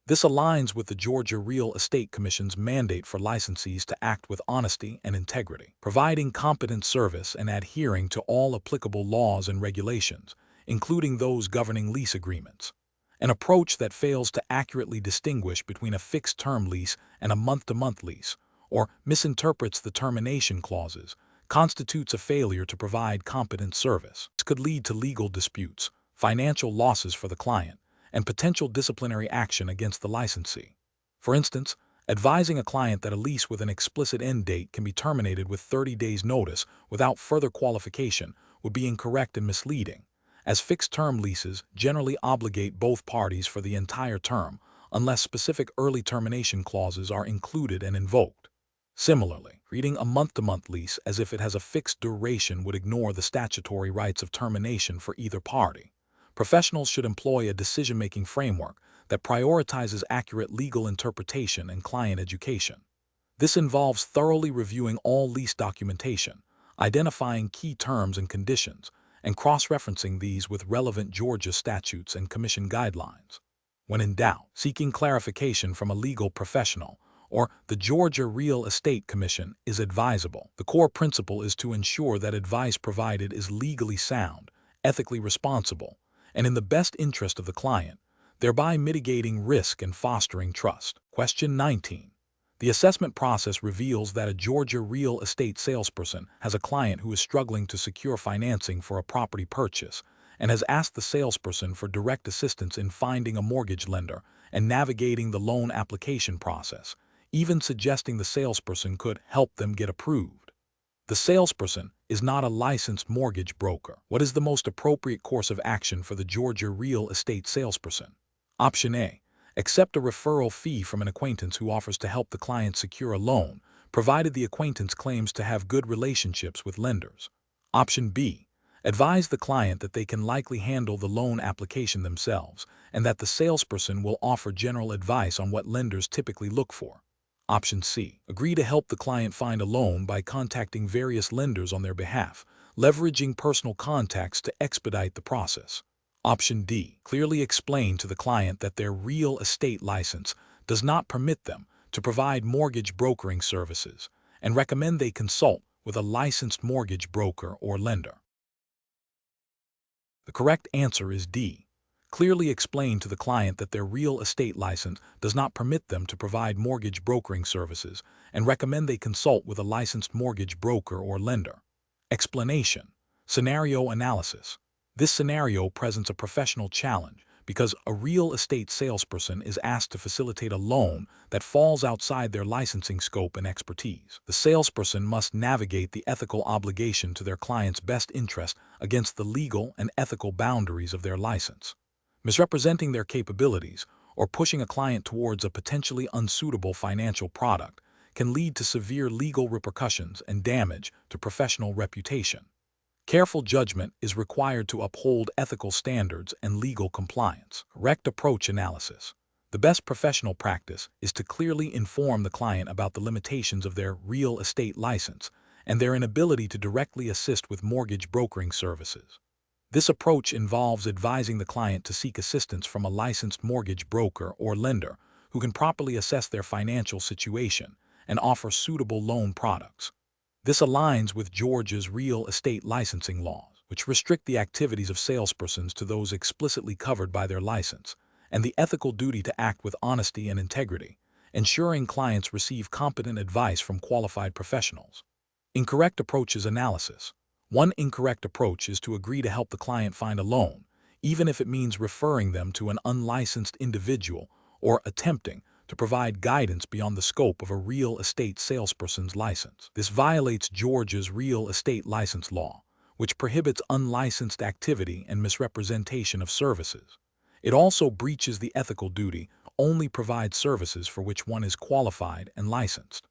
This aligns with the Georgia Real Estate Commission's mandate for licensees to act with honesty and integrity, providing competent service and adhering to all applicable laws and regulations, including those governing lease agreements. An approach that fails to accurately distinguish between a fixed-term lease and a month-to-month lease, or misinterprets the termination clauses, constitutes a failure to provide competent service. This could lead to legal disputes, financial losses for the client, and potential disciplinary action against the licensee. For instance, advising a client that a lease with an explicit end date can be terminated with 30 days notice without further qualification would be incorrect and misleading, as fixed-term leases generally obligate both parties for the entire term unless specific early termination clauses are included and invoked. Similarly, treating a month-to-month lease as if it has a fixed duration would ignore the statutory rights of termination for either party. Professionals should employ a decision-making framework that prioritizes accurate legal interpretation and client education. This involves thoroughly reviewing all lease documentation, identifying key terms and conditions, and cross-referencing these with relevant Georgia statutes and commission guidelines. When in doubt, seeking clarification from a legal professional or the Georgia Real Estate Commission is advisable. The core principle is to ensure that advice provided is legally sound, ethically responsible, and in the best interest of the client, thereby mitigating risk and fostering trust. Question 19. The assessment process reveals that a Georgia real estate salesperson has a client who is struggling to secure financing for a property purchase and has asked the salesperson for direct assistance in finding a mortgage lender and navigating the loan application process, even suggesting the salesperson could help them get approved. The salesperson is not a licensed mortgage broker. What is the most appropriate course of action for the Georgia real estate salesperson? Option A. Accept a referral fee from an acquaintance who offers to help the client secure a loan, provided the acquaintance claims to have good relationships with lenders. Option B. Advise the client that they can likely handle the loan application themselves and that the salesperson will offer general advice on what lenders typically look for. Option C. Agree to help the client find a loan by contacting various lenders on their behalf, leveraging personal contacts to expedite the process. Option D. Clearly explain to the client that their real estate license does not permit them to provide mortgage brokering services and recommend they consult with a licensed mortgage broker or lender. The correct answer is D. Clearly explain to the client that their real estate license does not permit them to provide mortgage brokering services and recommend they consult with a licensed mortgage broker or lender. Explanation. Scenario analysis. This scenario presents a professional challenge because a real estate salesperson is asked to facilitate a loan that falls outside their licensing scope and expertise. The salesperson must navigate the ethical obligation to their client's best interest against the legal and ethical boundaries of their license. Misrepresenting their capabilities or pushing a client towards a potentially unsuitable financial product can lead to severe legal repercussions and damage to professional reputation. Careful judgment is required to uphold ethical standards and legal compliance. Correct approach analysis. The best professional practice is to clearly inform the client about the limitations of their real estate license and their inability to directly assist with mortgage brokering services. This approach involves advising the client to seek assistance from a licensed mortgage broker or lender who can properly assess their financial situation and offer suitable loan products. This aligns with Georgia's real estate licensing laws, which restrict the activities of salespersons to those explicitly covered by their license, and the ethical duty to act with honesty and integrity, ensuring clients receive competent advice from qualified professionals. Incorrect approaches analysis. One incorrect approach is to agree to help the client find a loan, even if it means referring them to an unlicensed individual or attempting to provide guidance beyond the scope of a real estate salesperson's license. This violates Georgia's real estate license law, which prohibits unlicensed activity and misrepresentation of services. It also breaches the ethical duty to only provide services for which one is qualified and licensed.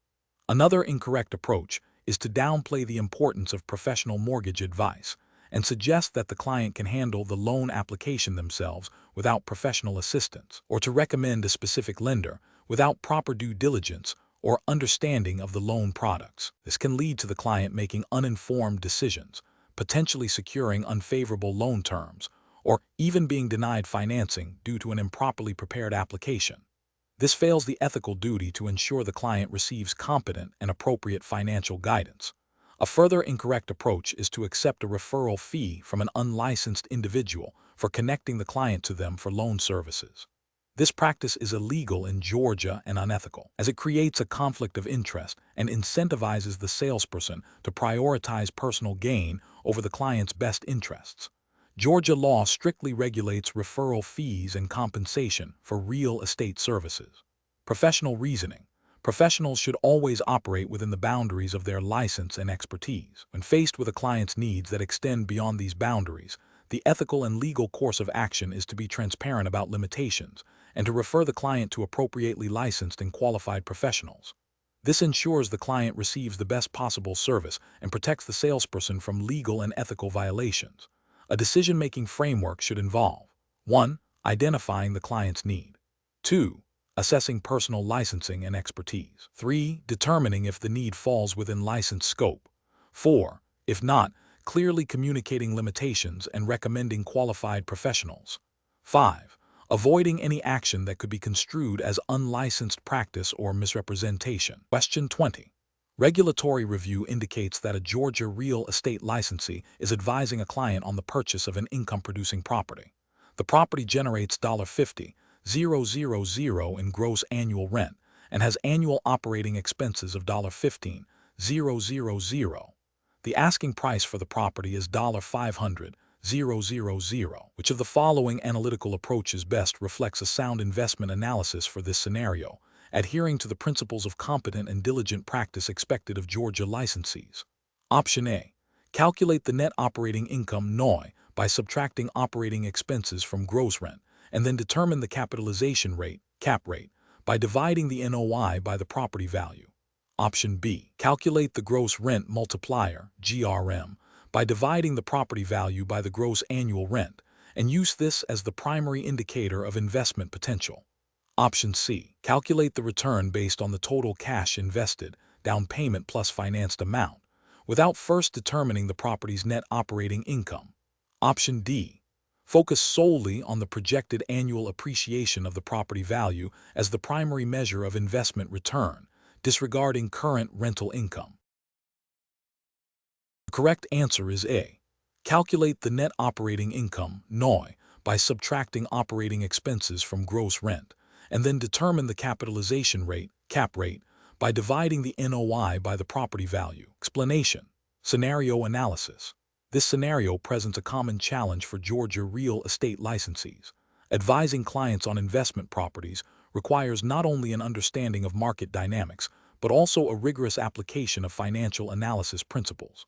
Another incorrect approach is to downplay the importance of professional mortgage advice and suggest that the client can handle the loan application themselves without professional assistance, or to recommend a specific lender without proper due diligence or understanding of the loan products. This can lead to the client making uninformed decisions, potentially securing unfavorable loan terms, or even being denied financing due to an improperly prepared application. This fails the ethical duty to ensure the client receives competent and appropriate financial guidance. A further incorrect approach is to accept a referral fee from an unlicensed individual for connecting the client to them for loan services. This practice is illegal in Georgia and unethical, as it creates a conflict of interest and incentivizes the salesperson to prioritize personal gain over the client's best interests. Georgia law strictly regulates referral fees and compensation for real estate services. Professional reasoning. Professionals should always operate within the boundaries of their license and expertise. When faced with a client's needs that extend beyond these boundaries, the ethical and legal course of action is to be transparent about limitations and to refer the client to appropriately licensed and qualified professionals. This ensures the client receives the best possible service and protects the salesperson from legal and ethical violations. A decision-making framework should involve 1. Identifying the client's need. 2. Assessing personal licensing and expertise. 3. Determining if the need falls within license scope. 4. If not, clearly communicating limitations and recommending qualified professionals. 5. Avoiding any action that could be construed as unlicensed practice or misrepresentation. Question 20. Regulatory review indicates that a Georgia real estate licensee is advising a client on the purchase of an income-producing property. The property generates $15,000 in gross annual rent and has annual operating expenses of $15,000. The asking price for the property is $500,000. Which of the following analytical approaches best reflects a sound investment analysis for this scenario, adhering to the principles of competent and diligent practice expected of Georgia licensees? Option A. Calculate the net operating income (NOI) by subtracting operating expenses from gross rent, and then determine the capitalization rate (cap rate) by dividing the NOI by the property value. Option B. Calculate the gross rent multiplier (GRM) by dividing the property value by the gross annual rent, and use this as the primary indicator of investment potential. Option C. Calculate the return based on the total cash invested, down payment plus financed amount, without first determining the property's net operating income. Option D. Focus solely on the projected annual appreciation of the property value as the primary measure of investment return, disregarding current rental income. The correct answer is A. Calculate the net operating income (NOI) by subtracting operating expenses from gross rent, and then determine the capitalization rate (cap rate) by dividing the NOI by the property value. Explanation. Scenario analysis. This scenario presents a common challenge for Georgia real estate licensees. Advising clients on investment properties requires not only an understanding of market dynamics, but also a rigorous application of financial analysis principles.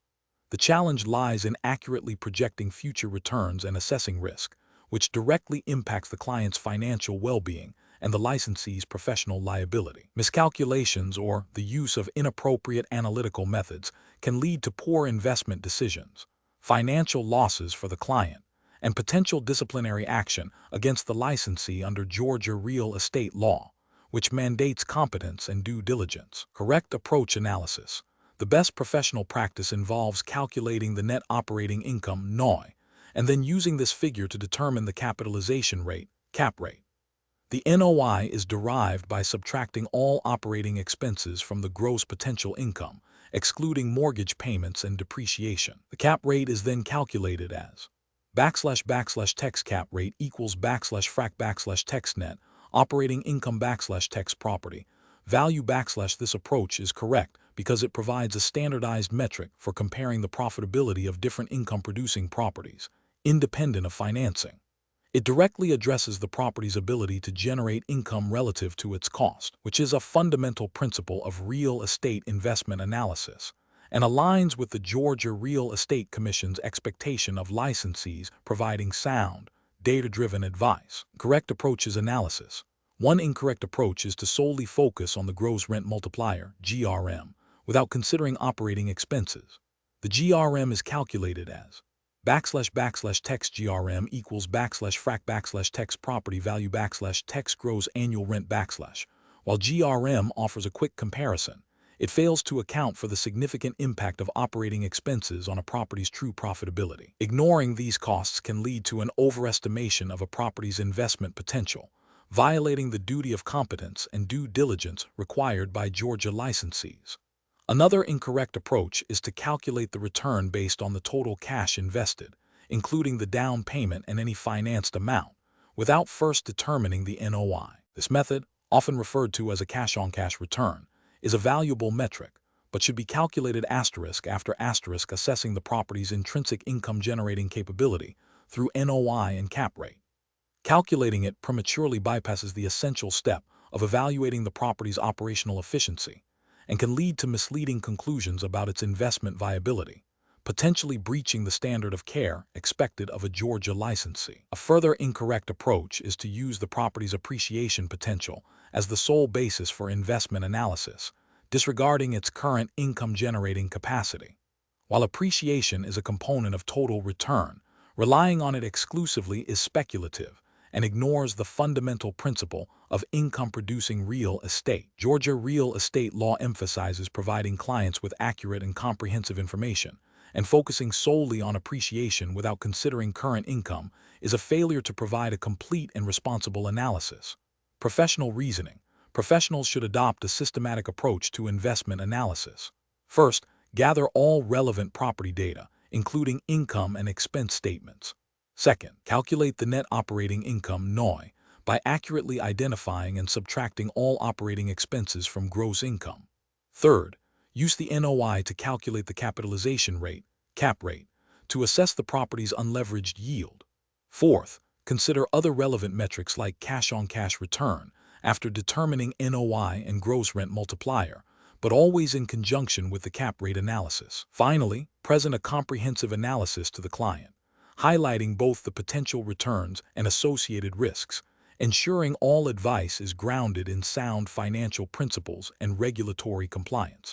The challenge lies in accurately projecting future returns and assessing risk, which directly impacts the client's financial well-being and the licensee's professional liability. Miscalculations or the use of inappropriate analytical methods can lead to poor investment decisions, financial losses for the client, and potential disciplinary action against the licensee under Georgia real estate law, which mandates competence and due diligence. Correct approach analysis. The best professional practice involves calculating the net operating income (NOI) and then using this figure to determine the capitalization rate (cap rate). The NOI is derived by subtracting all operating expenses from the gross potential income, excluding mortgage payments and depreciation. The cap rate is then calculated as // cap rate equals /frac text net operating income text property value. This approach is correct because it provides a standardized metric for comparing the profitability of different income-producing properties, independent of financing. It directly addresses the property's ability to generate income relative to its cost, which is a fundamental principle of real estate investment analysis, and aligns with the Georgia Real Estate Commission's expectation of licensees providing sound, data-driven advice. Correct approaches analysis. One incorrect approach is to solely focus on the gross rent multiplier, GRM, without considering operating expenses. The GRM is calculated as // text GRM equals /frac text property value text gross annual rent /. While GRM offers a quick comparison, it fails to account for the significant impact of operating expenses on a property's true profitability. Ignoring these costs can lead to an overestimation of a property's investment potential, violating the duty of competence and due diligence required by Georgia licensees. Another incorrect approach is to calculate the return based on the total cash invested, including the down payment and any financed amount, without first determining the NOI. This method, often referred to as a cash-on-cash return, is a valuable metric, but should be calculated after assessing the property's intrinsic income-generating capability through NOI and cap rate. Calculating it prematurely bypasses the essential step of evaluating the property's operational efficiency and can lead to misleading conclusions about its investment viability, potentially breaching the standard of care expected of a Georgia licensee. A further incorrect approach is to use the property's appreciation potential as the sole basis for investment analysis, disregarding its current income-generating capacity. While appreciation is a component of total return, relying on it exclusively is speculative and ignores the fundamental principle of income-producing real estate. Georgia real estate law emphasizes providing clients with accurate and comprehensive information, and focusing solely on appreciation without considering current income is a failure to provide a complete and responsible analysis. Professional reasoning. Professionals should adopt a systematic approach to investment analysis. First, gather all relevant property data, including income and expense statements. Second, calculate the net operating income (NOI) by accurately identifying and subtracting all operating expenses from gross income. Third, use the NOI to calculate the capitalization rate (cap rate) to assess the property's unleveraged yield. Fourth, consider other relevant metrics like cash-on-cash return after determining NOI and gross rent multiplier, but always in conjunction with the cap rate analysis. Finally, present a comprehensive analysis to the client, highlighting both the potential returns and associated risks, ensuring all advice is grounded in sound financial principles and regulatory compliance.